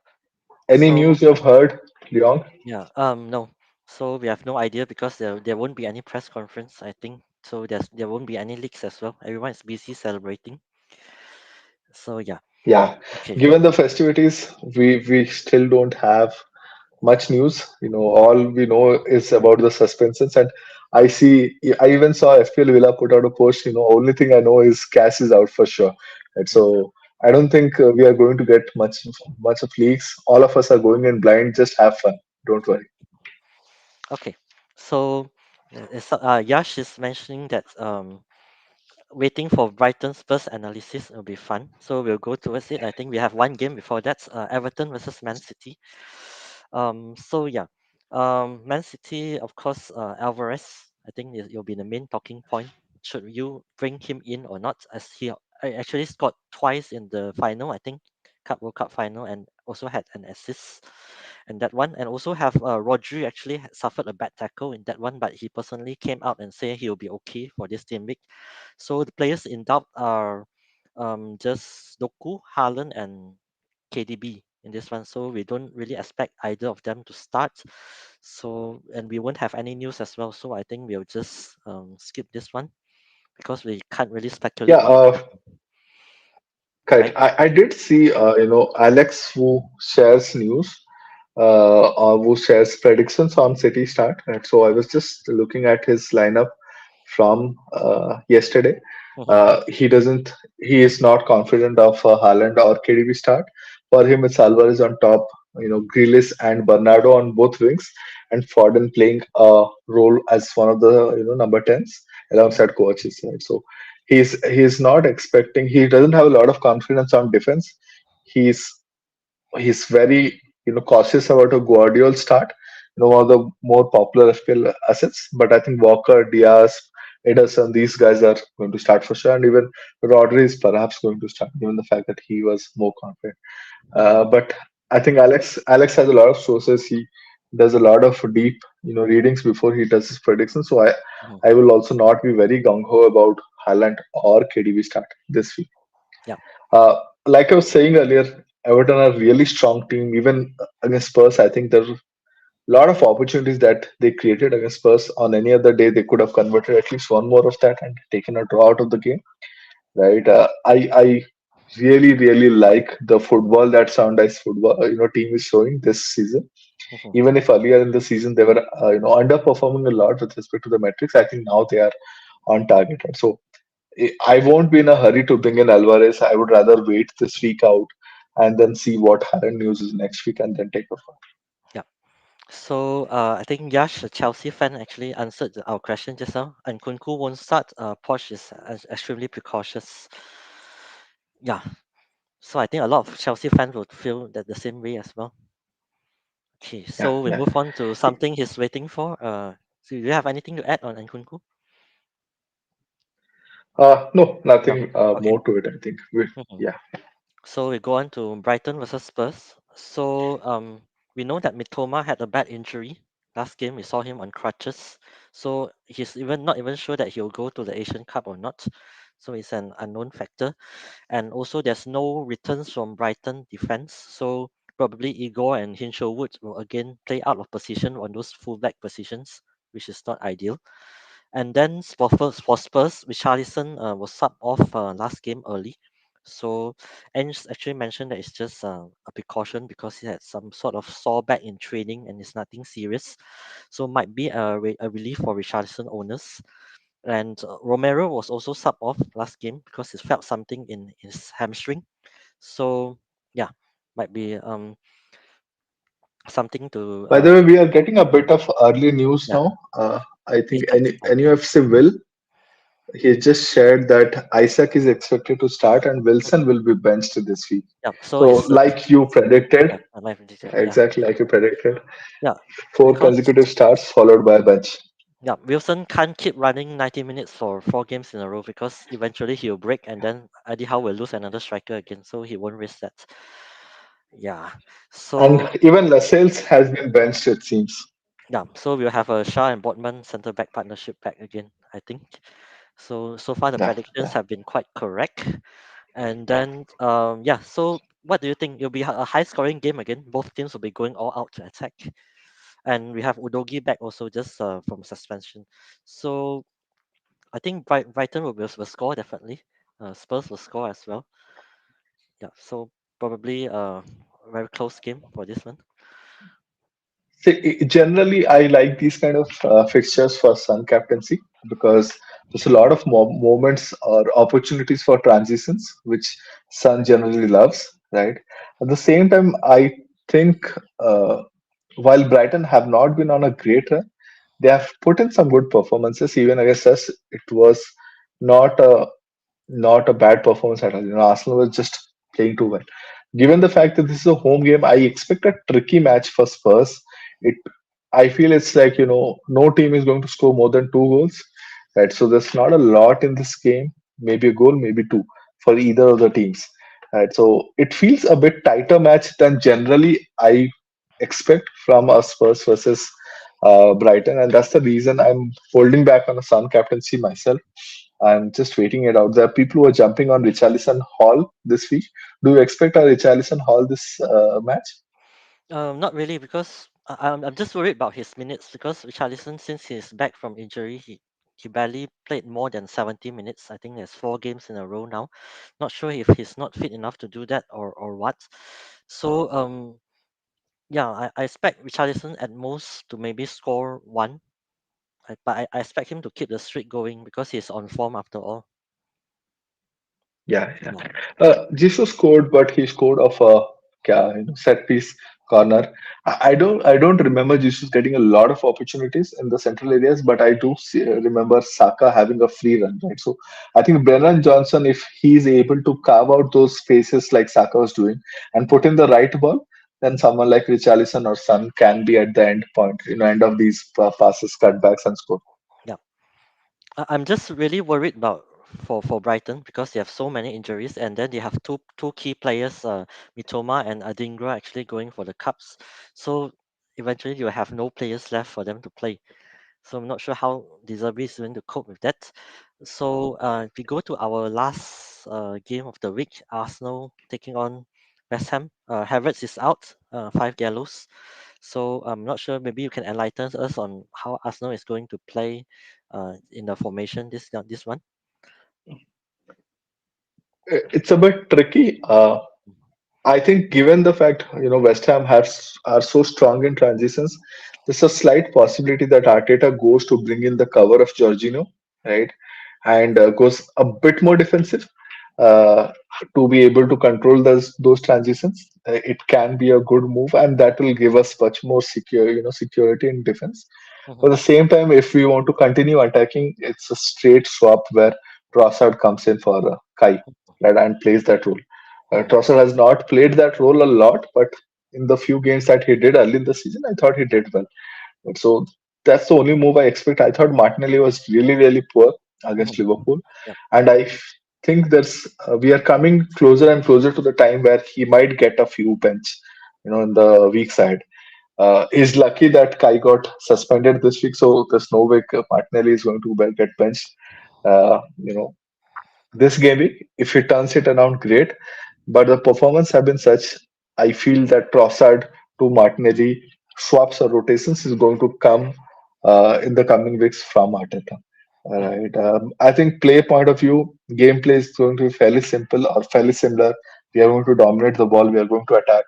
Any So news you have heard, Leong? yeah, no. So we have no idea because there won't be any press conference, I think. So there won't be any leaks as well. Everyone is busy celebrating. So yeah, Yeah, okay. given the festivities, we still don't have much news. All we know is about the suspensions, and I even saw FPL Villa put out a post. Only thing I know is Cass is out for sure. And Yeah. so I don't think we are going to get much of leaks. All of us are going in blind. Just have fun. Don't worry. Okay. So Yash is mentioning that waiting for Brighton's first analysis will be fun. So we'll go towards it. I think we have one game before that, Everton versus Man City. So yeah, Man City, of course, Alvarez. I think it'll be the main talking point. Should you bring him in or not? As he actually scored twice in the final, I think, Cup World Cup final and also had an assist in that one. And also have Rodri actually suffered a bad tackle in that one, but he personally came out and said he'll be okay for this game week. So the players in doubt are just Doku, Haaland, and KDB in this one. So we don't really expect either of them to start. So and we won't have any news as well. So I think we'll just skip this one because we can't really speculate Yeah, what will happen, correct. right? I did see, Alex who shares news, who shares predictions on City start. And so I was just looking at his lineup from yesterday. Mm-hmm, He doesn't, he is not confident of Haaland or KDB start. For him, it's Alvarez on top, Grealish and Bernardo on both wings, and Foden playing a role as one of the number tens mm-hmm, alongside coaches. Right? So he's not expecting. He doesn't have a lot of confidence on defense. He's he's very cautious about a Guardiola start. One of the more popular FPL assets, but I think Walker, Diaz, Ederson, these guys are going to start for sure, and even Rodri is perhaps going to start, given the fact that he was more confident. mm-hmm, But I think Alex has a lot of sources. He does a lot of deep readings before he does his predictions. So mm-hmm. I will also not be very gung ho about Haaland or KDB start this week. Yeah. Uh, like I was saying earlier, Everton are a really strong team. Even against Spurs, I think there are a lot of opportunities that they created against Spurs. On any other day, they could have converted at least one more of that and taken a draw out of the game. Right? I really like the football that Soundice football team is showing this season. Mm-hmm, Even if earlier in the season they were underperforming a lot with respect to the metrics, I think now they are on target. And so I won't be in a hurry to bring in Alvarez. I would rather wait this week out and then see what Haran news is next week and then take a call. yeah. So I think Yash, a Chelsea fan, actually answered our question just now. And Kunku won't start. Posh is extremely precautious. Yeah. So I think a lot of Chelsea fans would feel that the same way as well. Okay. Yeah, So we yeah. move on to something he's waiting for. So do you have anything to add on Nkunku? No, No. nothing Okay. more to it. I think. Mhm. Yeah. So we go on to Brighton versus Spurs. So we know that Mitoma had a bad injury last game. We saw him on crutches. So he's even not even sure that he'll go to the Asian Cup or not. So it's an unknown factor. And also there's no returns from Brighton defense. So probably Igor and Hinshaw Wood will again play out of position on those fullback positions, which is not ideal. And then for Spurs, Richarlison was subbed off last game early. So Ange actually mentioned that it's just a precaution because he had some sort of sore back in training and it's nothing serious. So might be a relief for Richarlison owners. And Romero was also subbed off last game because he felt something in his hamstring. So yeah, might be something to By the way, we are getting a bit of early news yeah, now. I please think tell me. NUFC will. He just shared that Isaac is expected to start and Wilson will be benched this week. Yeah, so So, it's like you predicted, yeah, live predicted. Yeah, exactly like you predicted, yeah, four because consecutive starts followed by a bench. yeah, Wilson can't keep running 90 minutes for 4 games in a row because eventually he'll break and then Eddie Howe will lose another striker again, so he won't risk that. Yeah, And so even Lascelles has been benched, it seems. yeah, so we'll have a Shah and Botman centre back partnership back again, I think. So far the Yeah, predictions yeah. have been quite correct. And then yeah, so what do you think? It'll be a high scoring game again. Both teams will be going all out to attack. And we have Udogi back also just from suspension. So I think Brighton will score definitely. Spurs will score as well. Yeah, so probably a very close game for this one. See, generally, I like these kind of fixtures for Sun captaincy because there's a lot of moments or opportunities for transitions, which Sun generally loves, right? At the same time, I think while Brighton have not been on a great run, they have put in some good performances. Even against us, it was not not a bad performance at all. Arsenal was just playing too well. Given the fact that this is a home game, I expect a tricky match for Spurs. It, I feel it's like no team is going to score more than 2 goals, right? So there's not a lot in this game. Maybe a goal, maybe two for either of the teams. Right, so it feels a bit tighter match than generally I expect from a Spurs versus Brighton, and that's the reason I'm holding back on a Sun captaincy myself. I'm just waiting it out. There are people who are jumping on Richarlison Hall this week. Do you expect a Richarlison Hall this match? Not really, because I'm just worried about his minutes, because Richarlison, since he's back from injury, he barely played more than 70 minutes. I think there's 4 games in a row now. Not sure if he's not fit enough to do that, or what. So yeah, I expect Richarlison at most to maybe score one. But I expect him to keep the streak going because he's on form after all. Yeah, yeah. Yeah. Jesus scored, but he scored off a set piece corner. I don't remember Jesus getting a lot of opportunities in the central areas, but I do remember Saka having a free run, right? So I think Brennan Johnson, if he's able to carve out those spaces like Saka was doing and put in the right ball, then someone like Richarlison or Son can be at the end point, end of these passes, cutbacks, and score. Yeah. I'm just really worried about for Brighton because they have so many injuries, and then they have two key players, Mitoma and Adingra, actually going for the cups. So eventually you will have no players left for them to play. So I'm not sure how De Zerbi is going to cope with that. So if we go to our last game of the week, Arsenal taking on West Ham. Havertz is out, 5 yellows. So I'm not sure. Maybe you can enlighten us on how Arsenal is going to play in the formation this one. It's a bit tricky. I think given the fact West Ham are so strong in transitions, there's a slight possibility that Arteta goes to bring in the cover of Jorginho, right, and goes a bit more defensive uh, to be able to control those transitions. It can be a good move, and that will give us much more security in defense. But Mhm, at the same time, if we want to continue attacking, it's a straight swap where Trossard comes in for Kai, right, and plays that role. mhm, Trossard has not played that role a lot, but in the few games that he did early in the season, I thought he did well. So that's the only move I expect. I thought Martinelli was really, really poor against mhm. Liverpool, Yep. and I think we are coming closer and closer to the time where he might get a few bench, in the weak side. Is lucky that Kai got suspended this week, so there's no way Martinelli is going to get benched. Uh, you know, this game week, if he turns it around, great. But the performance have been such, I feel that Trossard to Martinelli swaps or rotations is going to come in the coming weeks from Arteta. All Mhm, right. I think play point of view, gameplay is going to be fairly simple or fairly similar. We are going to dominate the ball. We are going to attack.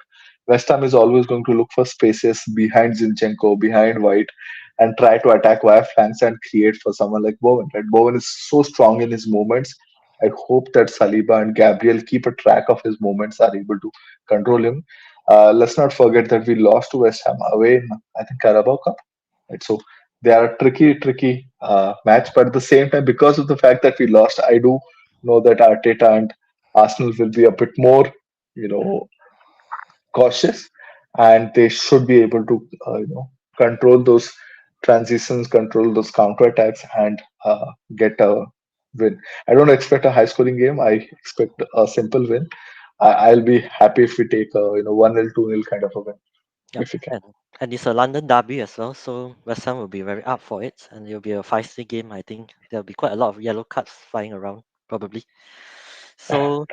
West Ham is always going to look for spaces behind Zinchenko, behind White, and try to attack via flanks and create for someone like Bowen. Right? Bowen is so strong in his movements. I hope that Saliba and Gabriel keep a track of his movements, are able to control him. Let's not forget that we lost to West Ham away in, I think, Carabao Cup. Right? So they are a tricky match, but at the same time, because of the fact that we lost, I do know that Arteta and Arsenal will be a bit more, you know, cautious, and they should be able to control those transitions, control those counter attacks, and get a win. I don't expect a high scoring game. I expect a simple win. I'll be happy if we take a 1-0, 2-0 kind of a win yep. if we can. And it's a London derby as well, so West Ham will be very up for it, and it'll be a feisty game. I think there'll be quite a lot of yellow cards flying around, probably. So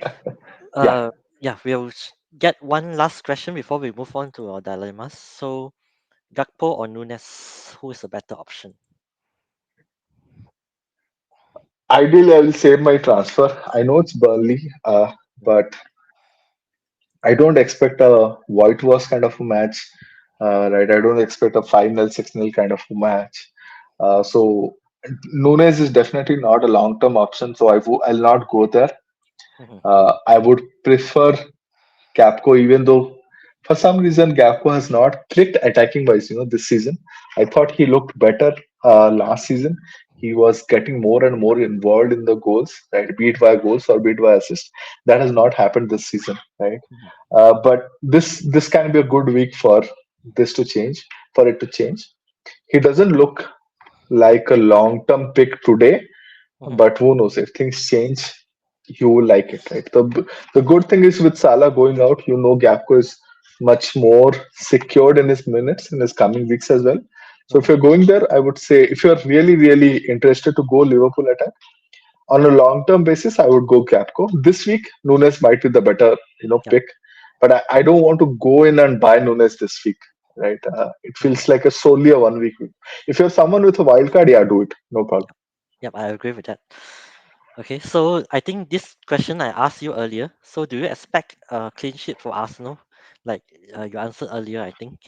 Yeah, uh, yeah, we'll get one last question before we move on to our dilemmas. So Gakpo or Nunes, who is a better option? ideally I will save my transfer. I know it's Burnley, but I don't expect a whitewash kind of a match, right? I don't expect a 5-0, 6-0 kind of a match. So Nunes is definitely not a long-term option, so I'll not go there. Mhm, I would prefer Capco, even though for some reason Capco has not clicked attacking wise, this season. I thought he looked better last season. He was getting more and more involved in the goals, right? Be it via goals or be it via assists. That has not happened this season, right? mhm, But this can be a good week for this to change, for it to change. He doesn't look like a long-term pick today, mhm, but who knows if things change. you will like it, right? The good thing is with Salah going out, Gapco is much more secured in his minutes in his coming weeks as well. So if Mhm. you're going there, I would say if you're really, really interested to go Liverpool attack on a long-term basis, I would go Gapco. This week, Nunes might be the better, Yep. pick, but I don't want to go in and buy Nunes this week, right? It Mhm. feels like a solely a 1 week. If you're someone with a wild card, yeah, do it, no problem. Yep, I agree with that. Okay, so I think this question I asked you earlier. So do you expect a clean sheet for Arsenal? Like you answered earlier, I think.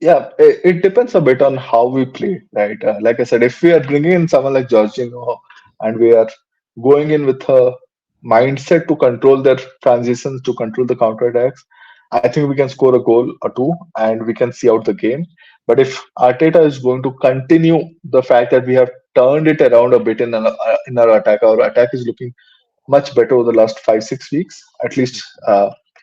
Yeah, it depends a bit on how we play, right? Like I said, if we are bringing in someone like Jorginho and we are going in with a mindset to control their transitions, to control the counter attacks, I think we can score a goal or two and we can see out the game. But if Arteta is going to continue the fact that we have turned it around a bit in our attack, our attack is looking much better over the last 5 6 weeks. At least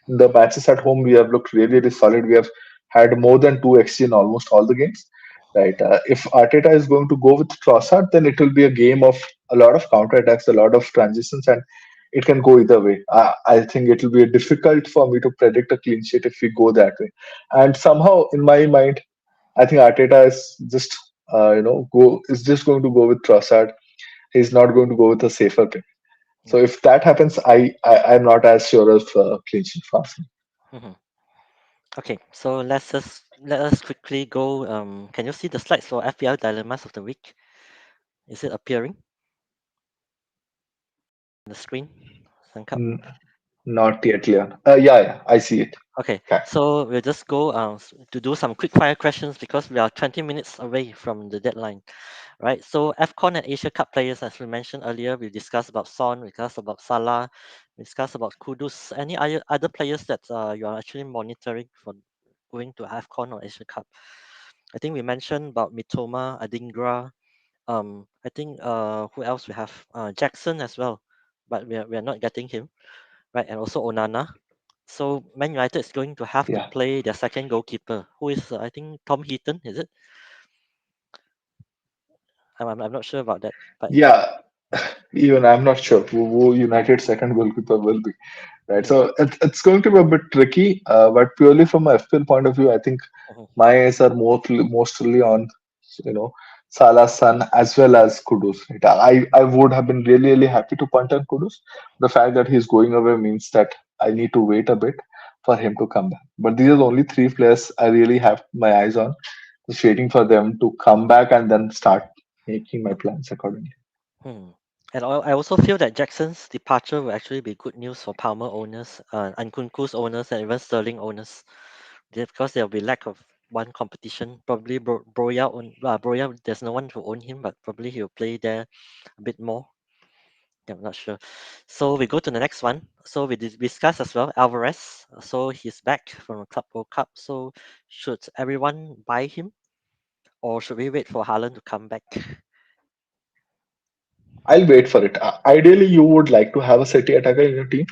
in the matches at home, we have looked really, really solid. We have had more than 2 XG in almost all the games. Right. If Arteta is going to go with Trossard, then it will be a game of a lot of counter attacks, a lot of transitions, and it can go either way. I think it will be difficult for me to predict a clean sheet if we go that way. And somehow, in my mind, I think Arteta is just go is just going to go with Trossard. He's not going to go with a safer pick. So Mm. if that happens, I'm not as sure of clean sheet for Arsenal. Mhm. Okay, so let us quickly go. Can you see the slides for FPL dilemmas of the week? Is it appearing on the screen, Sankalp? Mm, Not yet, Leon. Yeah, I see it. Okay, Okay. so we'll just go to do some quick fire questions because we are 20 minutes away from the deadline, right? So AFCON and Asia Cup players, as we mentioned earlier, we discussed about Son, we discussed about Salah, we discussed about Kudus. Any other players that you are actually monitoring for going to AFCON or Asia Cup? I think we mentioned about Mitoma, Adingra. I think who else we have? Jackson as well, but we are not getting him, right? And also Onana. So Man United is going to have to Yeah. play their second goalkeeper, who is I think Tom Heaton, is it? I'm not sure about that, but Yeah. Even I'm not sure who United second goalkeeper will be. Right. mhm, So it's going to be a bit tricky. But purely from a FPL point of view, I think mhm, my eyes are mostly on you know Salah's son as well as Kudus. Right? I would have been really, really happy to punt on Kudus. The fact that he's going away means that I need to wait a bit for him to come back. But these are the only three players I really have my eyes on. Just waiting for them to come back and then start making my plans accordingly. hmm. And I also feel that Jackson's departure will actually be good news for Palmer owners, and Nkunku's owners, and even Sterling owners, because there will be lack of one competition. Probably Broya, there's no one to own him, but probably he'll play there a bit more. Yeah, I'm not sure. So we go to the next one. So we discuss as well Alvarez. So he's back from a Club World Cup. So should everyone buy him, or should we wait for Haaland to come back? I'll wait for it. Ideally, you would like to have a City attacker in your team,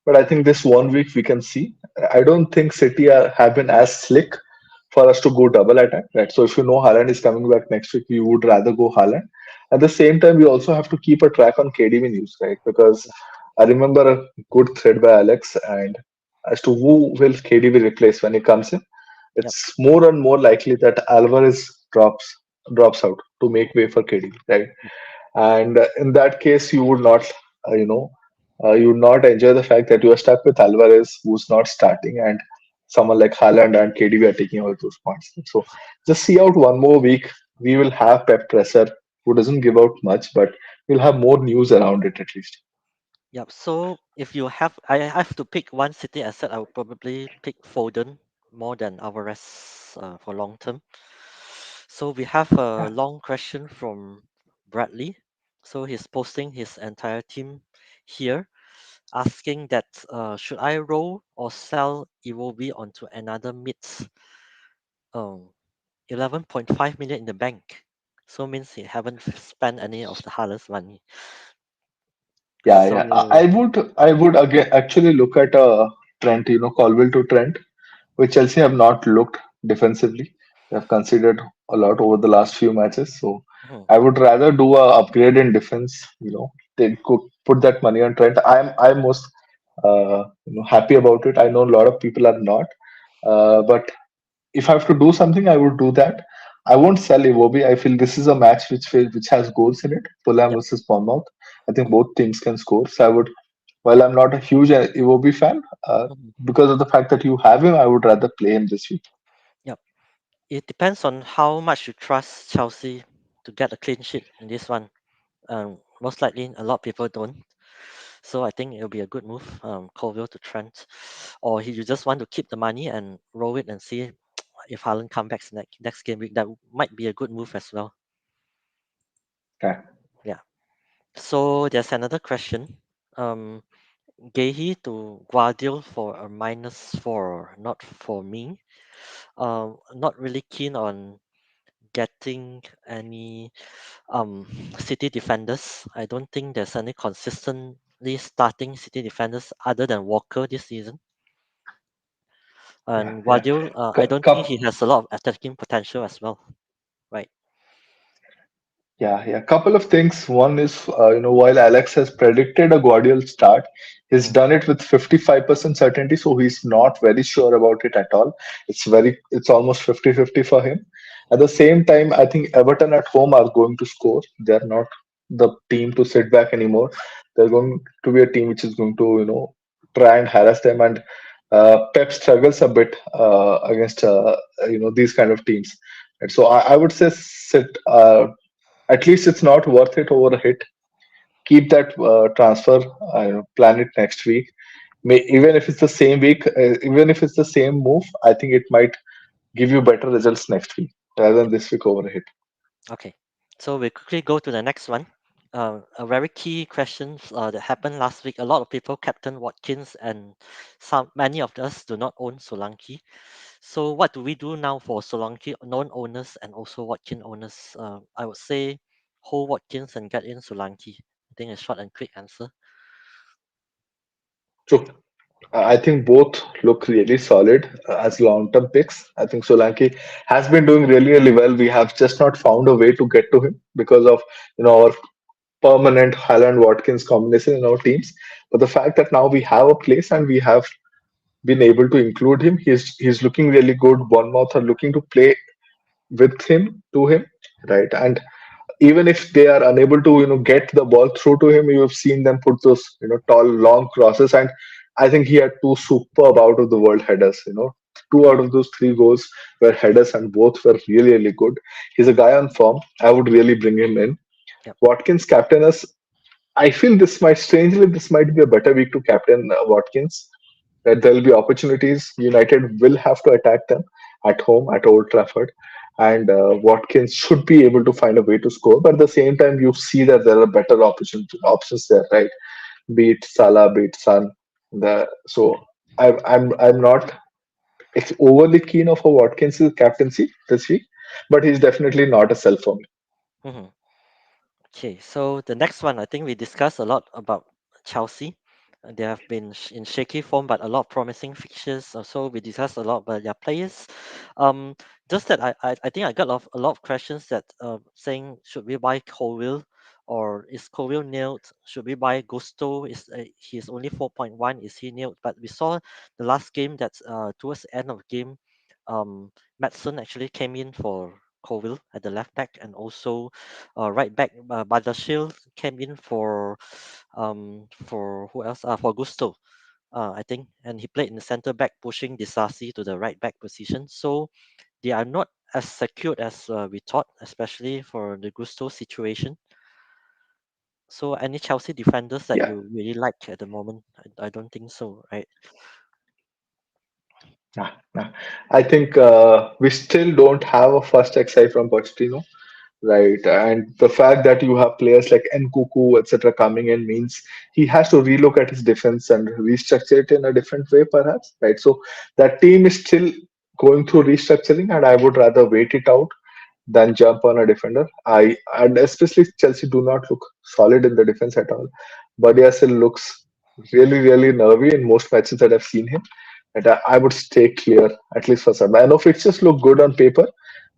but I think this 1 week we can see. I don't think City have been as slick for us to go double attack, right? So if you know Haaland is coming back next week, we would rather go Haaland. At the same time, we also have to keep a track on KDB news, right? Because I remember a good thread by Alex and as to who will KDB replace when he comes in. Yep. It's more and more likely that Alvarez drops out to make way for KDB, right? And in that case, uh, you know, you would not enjoy the fact that you are stuck with Alvarez, who's not starting, and someone like Haaland and KDB are taking all those points. So just see out 1 more week. We will have Pep Presser, who doesn't give out much, but we'll have more news around it at least. Yep. So if I have to pick one City asset, I would probably pick Foden more than Alvarez for long term. So we have a Yeah, long question from Bradley. So he's posting his entire team here, asking that should I roll or sell Iwobi onto another mids? 11.5 million in the bank. So means he haven't spent any of the hardest money. yeah. So I would again actually look at Trent, Colville to Trent, which Chelsea have not looked defensively. They have considered a lot over the last few matches. So mhm, I would rather do a upgrade in defense, they could put that money on Trent. I'm most happy about it. I know a lot of people are not, but if I have to do something, I would do that. I won't sell Iwobi. I feel this is a match which has goals in it. Fulham Yep. versus Bournemouth. I think Mhm. both teams can score. So I would, while I'm not a huge Iwobi fan, Mhm. because of the fact that you have him, I would rather play him this week. Yep. It depends on how much you trust Chelsea to get a clean sheet in this one. Most likely, a lot of people don't. So I think it'll be a good move, Colville to Trent, or you just want to keep the money and roll it and see if Haaland comes back next game week. That might be a good move as well. Okay. Yeah. So there's another question. Um, Gehi to Guardiola for a -4, not for me. Not really keen on getting any City defenders. I don't think there's any consistently starting City defenders other than Walker this season. Yeah, And yeah. Guardiola, I Cu- don't think cup he has a lot of attacking potential as well. Right. Yeah, yeah. Couple of things. One is, while Alex has predicted a Guardiola start, he's Mm-hmm. done it with 55% certainty, so he's not very sure about it at all. It's almost 50-50 for him. At the same time, I think Everton at home are going to score. They're not the team to sit back anymore. They're going to be a team which is going to, try and harass them. And Pep struggles a bit against, these kind of teams. And so I would say sit. At least it's not worth it over a hit. Keep that transfer, plan it next week. Even if it's the same week, even if it's the same move, I think it might give you better results next week rather than this week over a hit. Okay. So we quickly go to the next one. A very key question that happened last week. A lot of people captain Watkins, and many of us do not own Solanke. So what do we do now for Solanke non-owners and also Watkins owners? I would say hold Watkins and get in Solanke. I think a short and quick answer. So I think both look really solid as long-term picks. I think Solanke has been doing really, really well. We have just not found a way to get to him because of our permanent Highland Watkins combination in our teams. But the fact that now we have a place and we have been able to include him. He's looking really good. Bournemouth are looking to play with him to him, right? And even if they are unable to get the ball through to him, you have seen them put those tall long crosses, and I think he had two superb out of the world headers. Two out of those three goals were headers, and both were really really good. He's a guy on form. I would really bring him in. Yep. Watkins captain us. I feel this might be a better week to captain Watkins, that there'll be opportunities. United will have to attack them at home at Old Trafford, and Watkins should be able to find a way to score. But at the same time, you see that there are better options there, right? Be it Salah, be it Son. So I'm not overly keen of a Watkins' captaincy this week, but he's definitely not a sell for me. Mhm. Okay, so the next one, I think we discussed a lot about Chelsea. They have been in shaky form, but a lot of promising fixtures. So we discussed a lot about their players. Um, just that I think I got a lot of questions that saying should we buy Colville or is Colville nailed? Should we buy Gusto? He's only 4.1. Is he nailed? But we saw the last game that towards the end of the game, um, Madsen actually came in for Colville at the left back, and also right back, Badashil came in for who else? For Gusto, I think, and he played in the centre back, pushing Disasi to the right back position. So they are not as secured as we thought, especially for the Gusto situation. So any Chelsea defenders that Yeah, you really like at the moment? I don't think so, right? nah, nah. I think we still don't have a first XI from Pochettino. Right, and the fact that you have players like Nkuku, etc., coming in means he has to relook at his defense and restructure it in a different way, perhaps. Right, so that team is still going through restructuring, and I would rather wait it out than jump on a defender. And especially Chelsea do not look solid in the defense at all. Badiashile looks really, really nervy in most matches that I've seen him. And I would stay clear at least for some. I know fixtures look good on paper,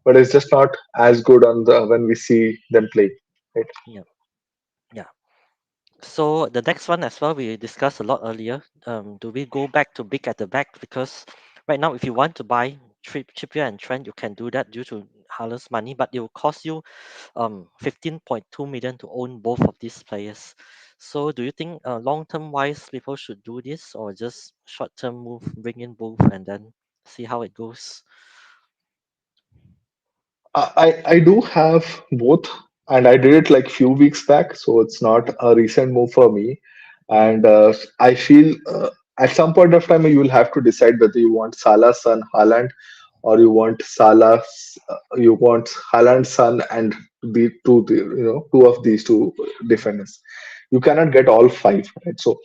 but it's just not as good on the when we see them play. Right? Yeah, yeah. So the next one as well, we discussed a lot earlier. Do we go back to big at the back? Because right now, if you want to buy Trippier and Trent, you can do that due to Haaland's money, but it will cost you 15.2 million to own both of these players. So do you think long term wise people should do this or just short term move, bring in both and then see how it goes? I do have both, and I did it like few weeks back, so it's not a recent move for me. Mhm, And I feel at some point of time you will have to decide whether you want Salah, Son, Haaland, or you want Haaland, Son, and two of these two defenders. You cannot get all five, right? So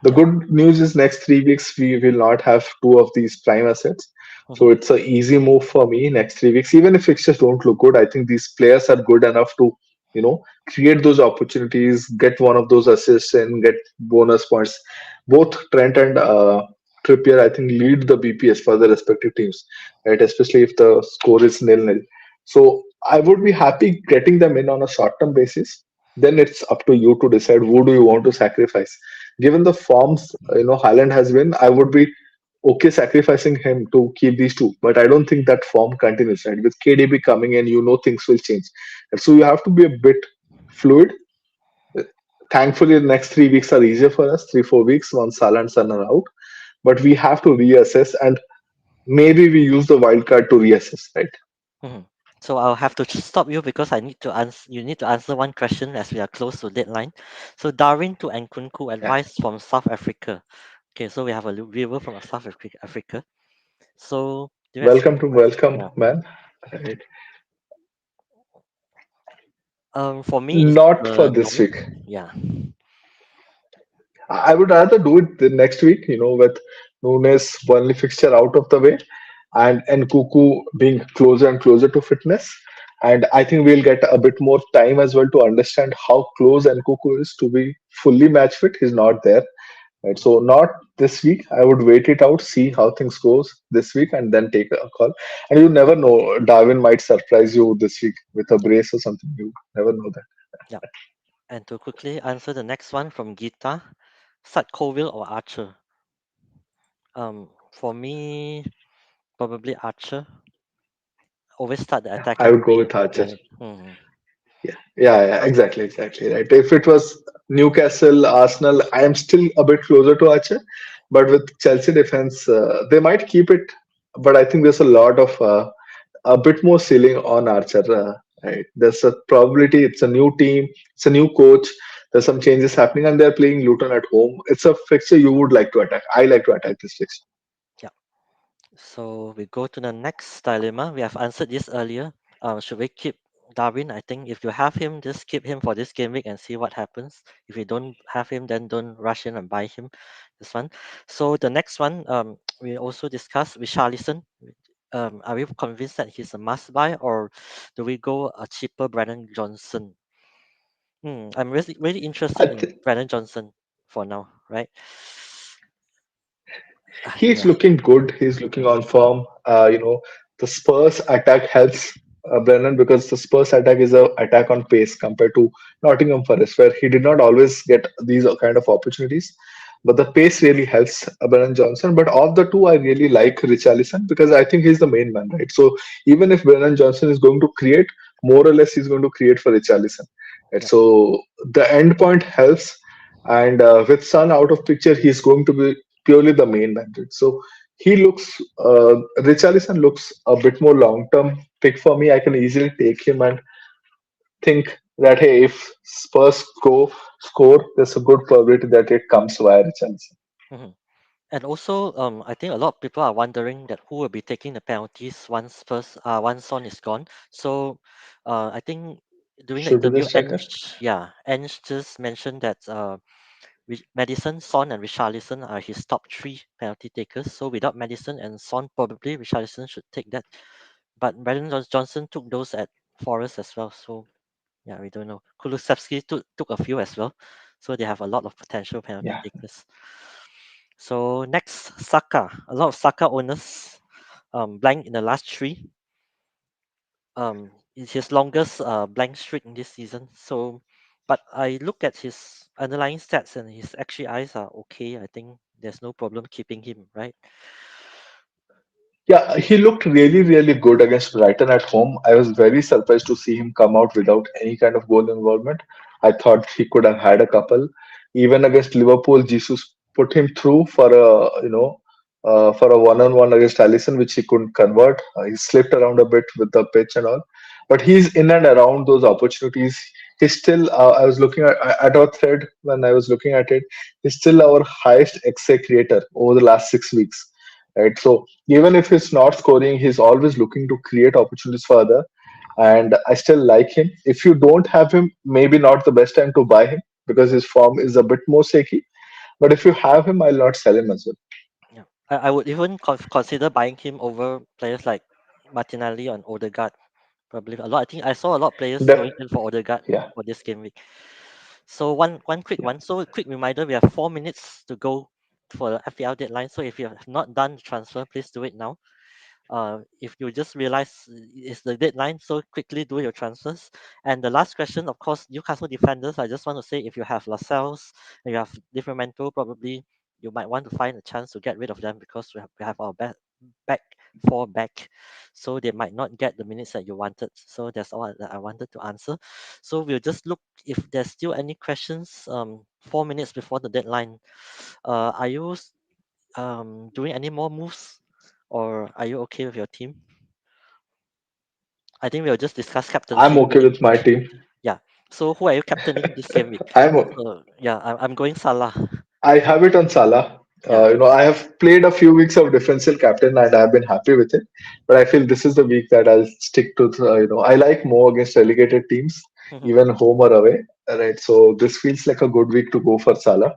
the yeah. good news is next 3 weeks we will not have two of these prime assets. So Mhm, it's a easy move for me next 3 weeks. Even if fixtures don't look good, I think these players are good enough to, you know, create those opportunities, get one of those assists, and get bonus points. Both Trent and Trippier, I think, lead the BPS for the respective teams, right? Especially if the score is nil-nil. So I would be happy getting them in on a short-term basis. Then it's up to you to decide who do you want to sacrifice. Given the forms, Haaland has been, I would be okay sacrificing him to keep these two, but I don't think that form continues. Right, with KDB coming in, things will change, and so you have to be a bit fluid. Thankfully, the next 3 weeks are easier for us. 3 4 weeks once Salah and Son are out, but we have to reassess, and maybe we use the wild card to reassess. Right? mhm. So I'll have to stop you because I need to answer. You need to answer one question as we are close to deadline. So Darwin to Nkunku Yeah. advice from South Africa. Okay, so we have a viewer from South Africa. So do you Welcome expect? to welcome, Yeah. man. Right. For me, it's Not for this no. week. Yeah. I would rather do it the next week, with Nunes Burnley fixture out of the way and Kuku being closer and closer to fitness. And I think we'll get a bit more time as well to understand how close Nkuku is to be fully match fit. He's not there. Right. So not this week. I would wait it out, see how things goes this week, and then take a call. And you never know. Darwin might surprise you this week with a brace or something. You never know that. Yeah. And to quickly answer the next one from Gita, Sat Coville or Archer? For me, probably Archer. Always start the I attacking would go three, with Archer. right? Hmm. Yeah, exactly. Right. If it was Newcastle, Arsenal, I am still a bit closer to Archer, but with Chelsea defense, they might keep it. But I think there's a bit more ceiling on Archer. Right. There's a probability. It's a new team. It's a new coach. There's some changes happening, and they're playing Luton at home. It's a fixture you would like to attack. I like to attack this fixture. Yeah. So we go to the next dilemma. We have answered this earlier. Should we keep Darwin? I think if you have him, just keep him for this game week and see what happens. If you don't have him, then don't rush in and buy him. This one. So the next one, we also discussed Richarlison. Are we convinced that he's a must buy, or do we go a cheaper Brandon Johnson? I'm really I interested in think. Brandon Johnson for now, right? He's Yeah, looking good. He's looking on form. The Spurs attack helps Brennan because the Spurs attack is a attack on pace compared to Nottingham Forest, where he did not always get these kind of opportunities. But the pace really helps Brennan Johnson. But of the two, I really like Richarlison because I think he's the main man, right? So even if Brennan Johnson is going to create, more or less he's going to create for Richarlison. Right? yeah. So the end point helps. And with Sun out of picture, he's going to be purely the main mandate. So he looks, Richarlison looks a bit more long term pick for me. I can easily take him and think that, hey, if Spurs go score, there's a good probability that it comes via Richarlison. Mhm. And also, I think a lot of people are wondering that who will be taking the penalties once Son is gone. So, I think during the Should be the interview, striker. Ange just mentioned that Madison, Son, and Richarlison are his top three penalty takers. So without Madison and Son, probably Richarlison should take that. But Brandon Johnson took those at Forest as well. So yeah, we don't know. Kulusevski took a few as well. So they have a lot of potential penalty Yeah, takers. So next, Saka. A lot of Saka owners blank in the last three. It's his longest blank streak in this season. So But I look at his underlying stats and his actually eyes are okay. I think there's no problem keeping him, right? Yeah, he looked really, really good against Brighton at home. I was very surprised to see him come out without any kind of goal involvement. I thought he could have had a couple. Even against Liverpool, Jesus put him through for a for a one-on-one against Alisson, which he couldn't convert. He slipped around a bit with the pitch and all, but he's in and around those opportunities. He's still. I was looking at our thread when I was looking at it. He's still our highest XA creator over the last 6 weeks. Right, so even if he's not scoring, he's always looking to create opportunities for other. And I still like him. If you don't have him, maybe not the best time to buy him because his form is a bit more shaky. But if you have him, I'll not sell him as well. Yeah, I would even consider buying him over players like Martinelli and Odegaard. Probably a lot. I think I saw a lot of players going Def- in for Odegaard yeah, for this game week. So one quick yeah. one. So quick reminder: we have 4 minutes to go for the FPL deadline. So if you have not done the transfer, please do it now. If you just realize it's the deadline, so quickly do your transfers. And the last question, of course, Newcastle defenders. I just want to say, if you have Lascelles and you have Differential, probably you might want to find a chance to get rid of them because we have our back four back, so they might not get the minutes that you wanted. So that's all that I wanted to answer. So we'll just look if there's still any questions. 4 minutes before the deadline. Are you doing any more moves, or are you okay with your team? I think we'll just discuss I'm captaincy okay really with my quickly. team. Yeah. So who are you captaining this game week? I'm So yeah, I'm going Salah. I have it on Salah. Yeah. I have played a few weeks of differential captain and I've been happy with it. But I feel this is the week that I'll stick to. I like more against relegated teams, Mhm, even home or away. Right. So this feels like a good week to go for Salah.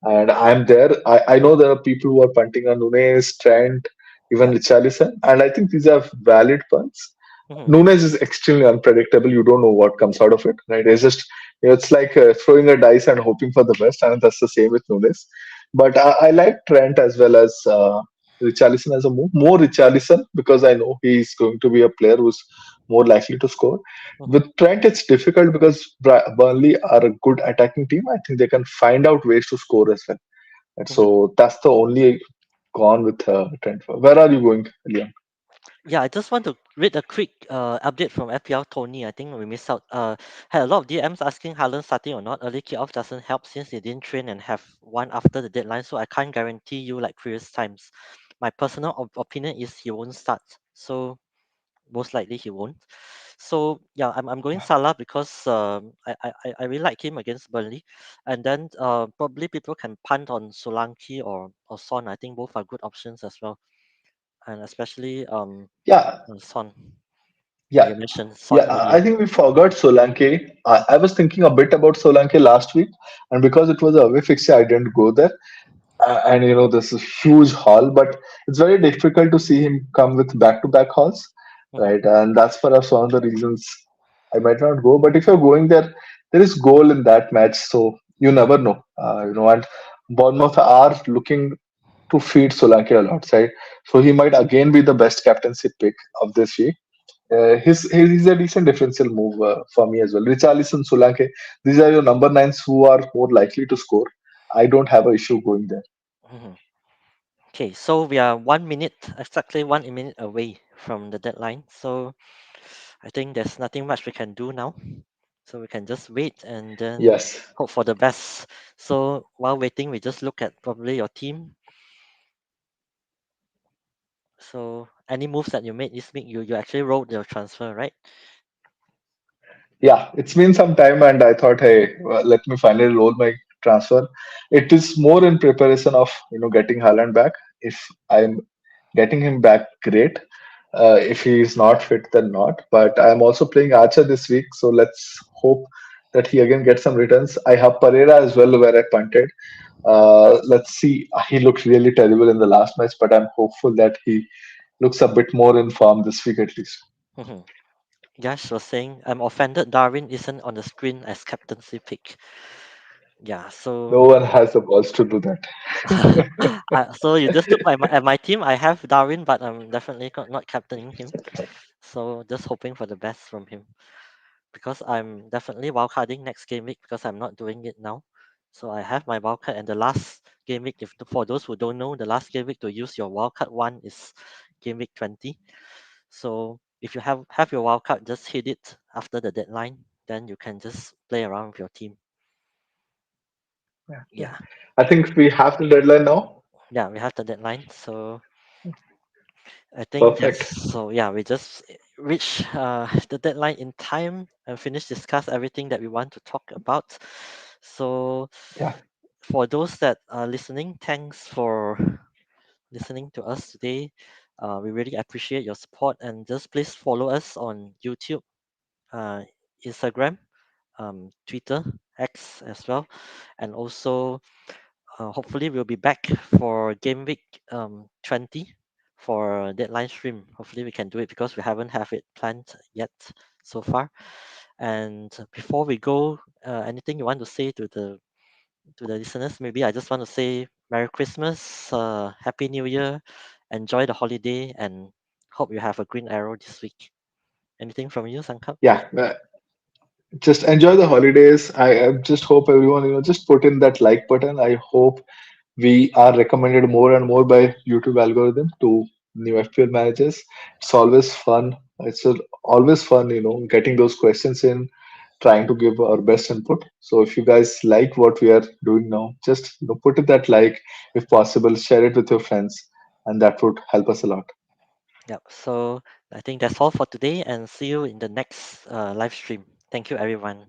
And I'm there. I know there are people who are punting on Nunes, Trent, even yeah. Richarlison, and I think these are valid punts. Mhm, Nunes is extremely unpredictable. You don't know what comes out of it, right? It's just it's like throwing a dice and hoping for the best, and that's the same with Nunes. But I like Trent as well as Richarlison as a move. More Richarlison because I know he's going to be a player who's more likely to score. mhm, With Trent, it's difficult because Burnley are a good attacking team. I think they can find out ways to score as well. And mhm. so that's the only gone with Trent. Where are you going, Liam? Yeah, I just want to read a quick update from FPL Tony. I think we missed out. Had a lot of DMs asking Haaland starting or not. Early kickoff doesn't help since he didn't train and have one after the deadline, so I can't guarantee you like previous times. My personal opinion is he won't start. So most likely he won't. So yeah, I'm going Salah because I really like him against Burnley, and then probably people can punt on Solanke or Son. I think both are good options as well, and especially Yeah, Son. Yeah, yeah, you mentioned yeah. Son I earlier. think we forgot Solanke. I was thinking a bit about Solanke last week, and because it was a away fixture, I didn't go there. And this is huge haul, but it's very difficult to see him come with back-to-back hauls, Mhm, right? And that's perhaps one of the reasons I might not go. But if you're going there, there is goal in that match, so you never know. And Bournemouth are looking to feed Solanke a lot, right? So he might again be the best captaincy pick of this week. He's a decent differential move for me as well. Richarlison, Solanke, these are your number nines who are more likely to score. I don't have an issue going there. mhm. Okay, so we are 1 minute, exactly 1 minute away from the deadline. So I think there's nothing much we can do now. So we can just wait and then Yes. hope for the best. So while waiting, we just look at probably your team. So any moves that you made this week, you actually wrote your transfer, right? Yeah, it's been some time, and I thought, hey, let me finally roll my transfer. It is more in preparation of getting Haaland back. If I'm getting him back, great. If he is not fit, then not. But I'm also playing Archer this week, so let's hope that he again gets some returns. I have Pereira as well, where I punted. Let's see. He looked really terrible in the last match, but I'm hopeful that he looks a bit more in form this week at least. Mhm. Yash was saying, I'm offended Darwin isn't on the screen as captaincy pick. Yeah, No so one has the balls to do that. so you just look at my team. I have Darwin, but I'm definitely not captaining him. So just hoping for the best from him. because I'm definitely wildcarding next game week because I'm not doing it now. So I have my wildcard, and the last game week, if for those who don't know, the last game week to use your wildcard one is game week 20. So if you have your wildcard, just hit it after the deadline, then you can just play around with your team. Yeah, yeah. Yeah, I think we have the deadline now. yeah, we have the deadline. So I think yes. Perfect. So yeah, we just reach the deadline in time and finish discuss everything that we want to talk about. So Yeah, for those that are listening, thanks for listening to us today. We really appreciate your support, and just please follow us on YouTube, uh, Instagram, Twitter, X as well, and also hopefully we'll be back for game week 20 for deadline stream. Hopefully we can do it because we haven't have it planned yet so far. And before we go, anything you want to say to the listeners? Maybe I just want to say Merry Christmas, Happy New Year, enjoy the holiday, and hope you have a green arrow this week. Anything from you, Sankap? yeah. Just enjoy the holidays. I just hope everyone, just put in that like button. I hope we are recommended more and more by YouTube algorithm to new FPL managers. It's always fun. Always fun, getting those questions in, trying to give our best input. So if you guys like what we are doing now, just put it that like, if possible, share it with your friends, and that would help us a lot. Yep. So I think that's all for today, and see you in the next live stream. Thank you, everyone.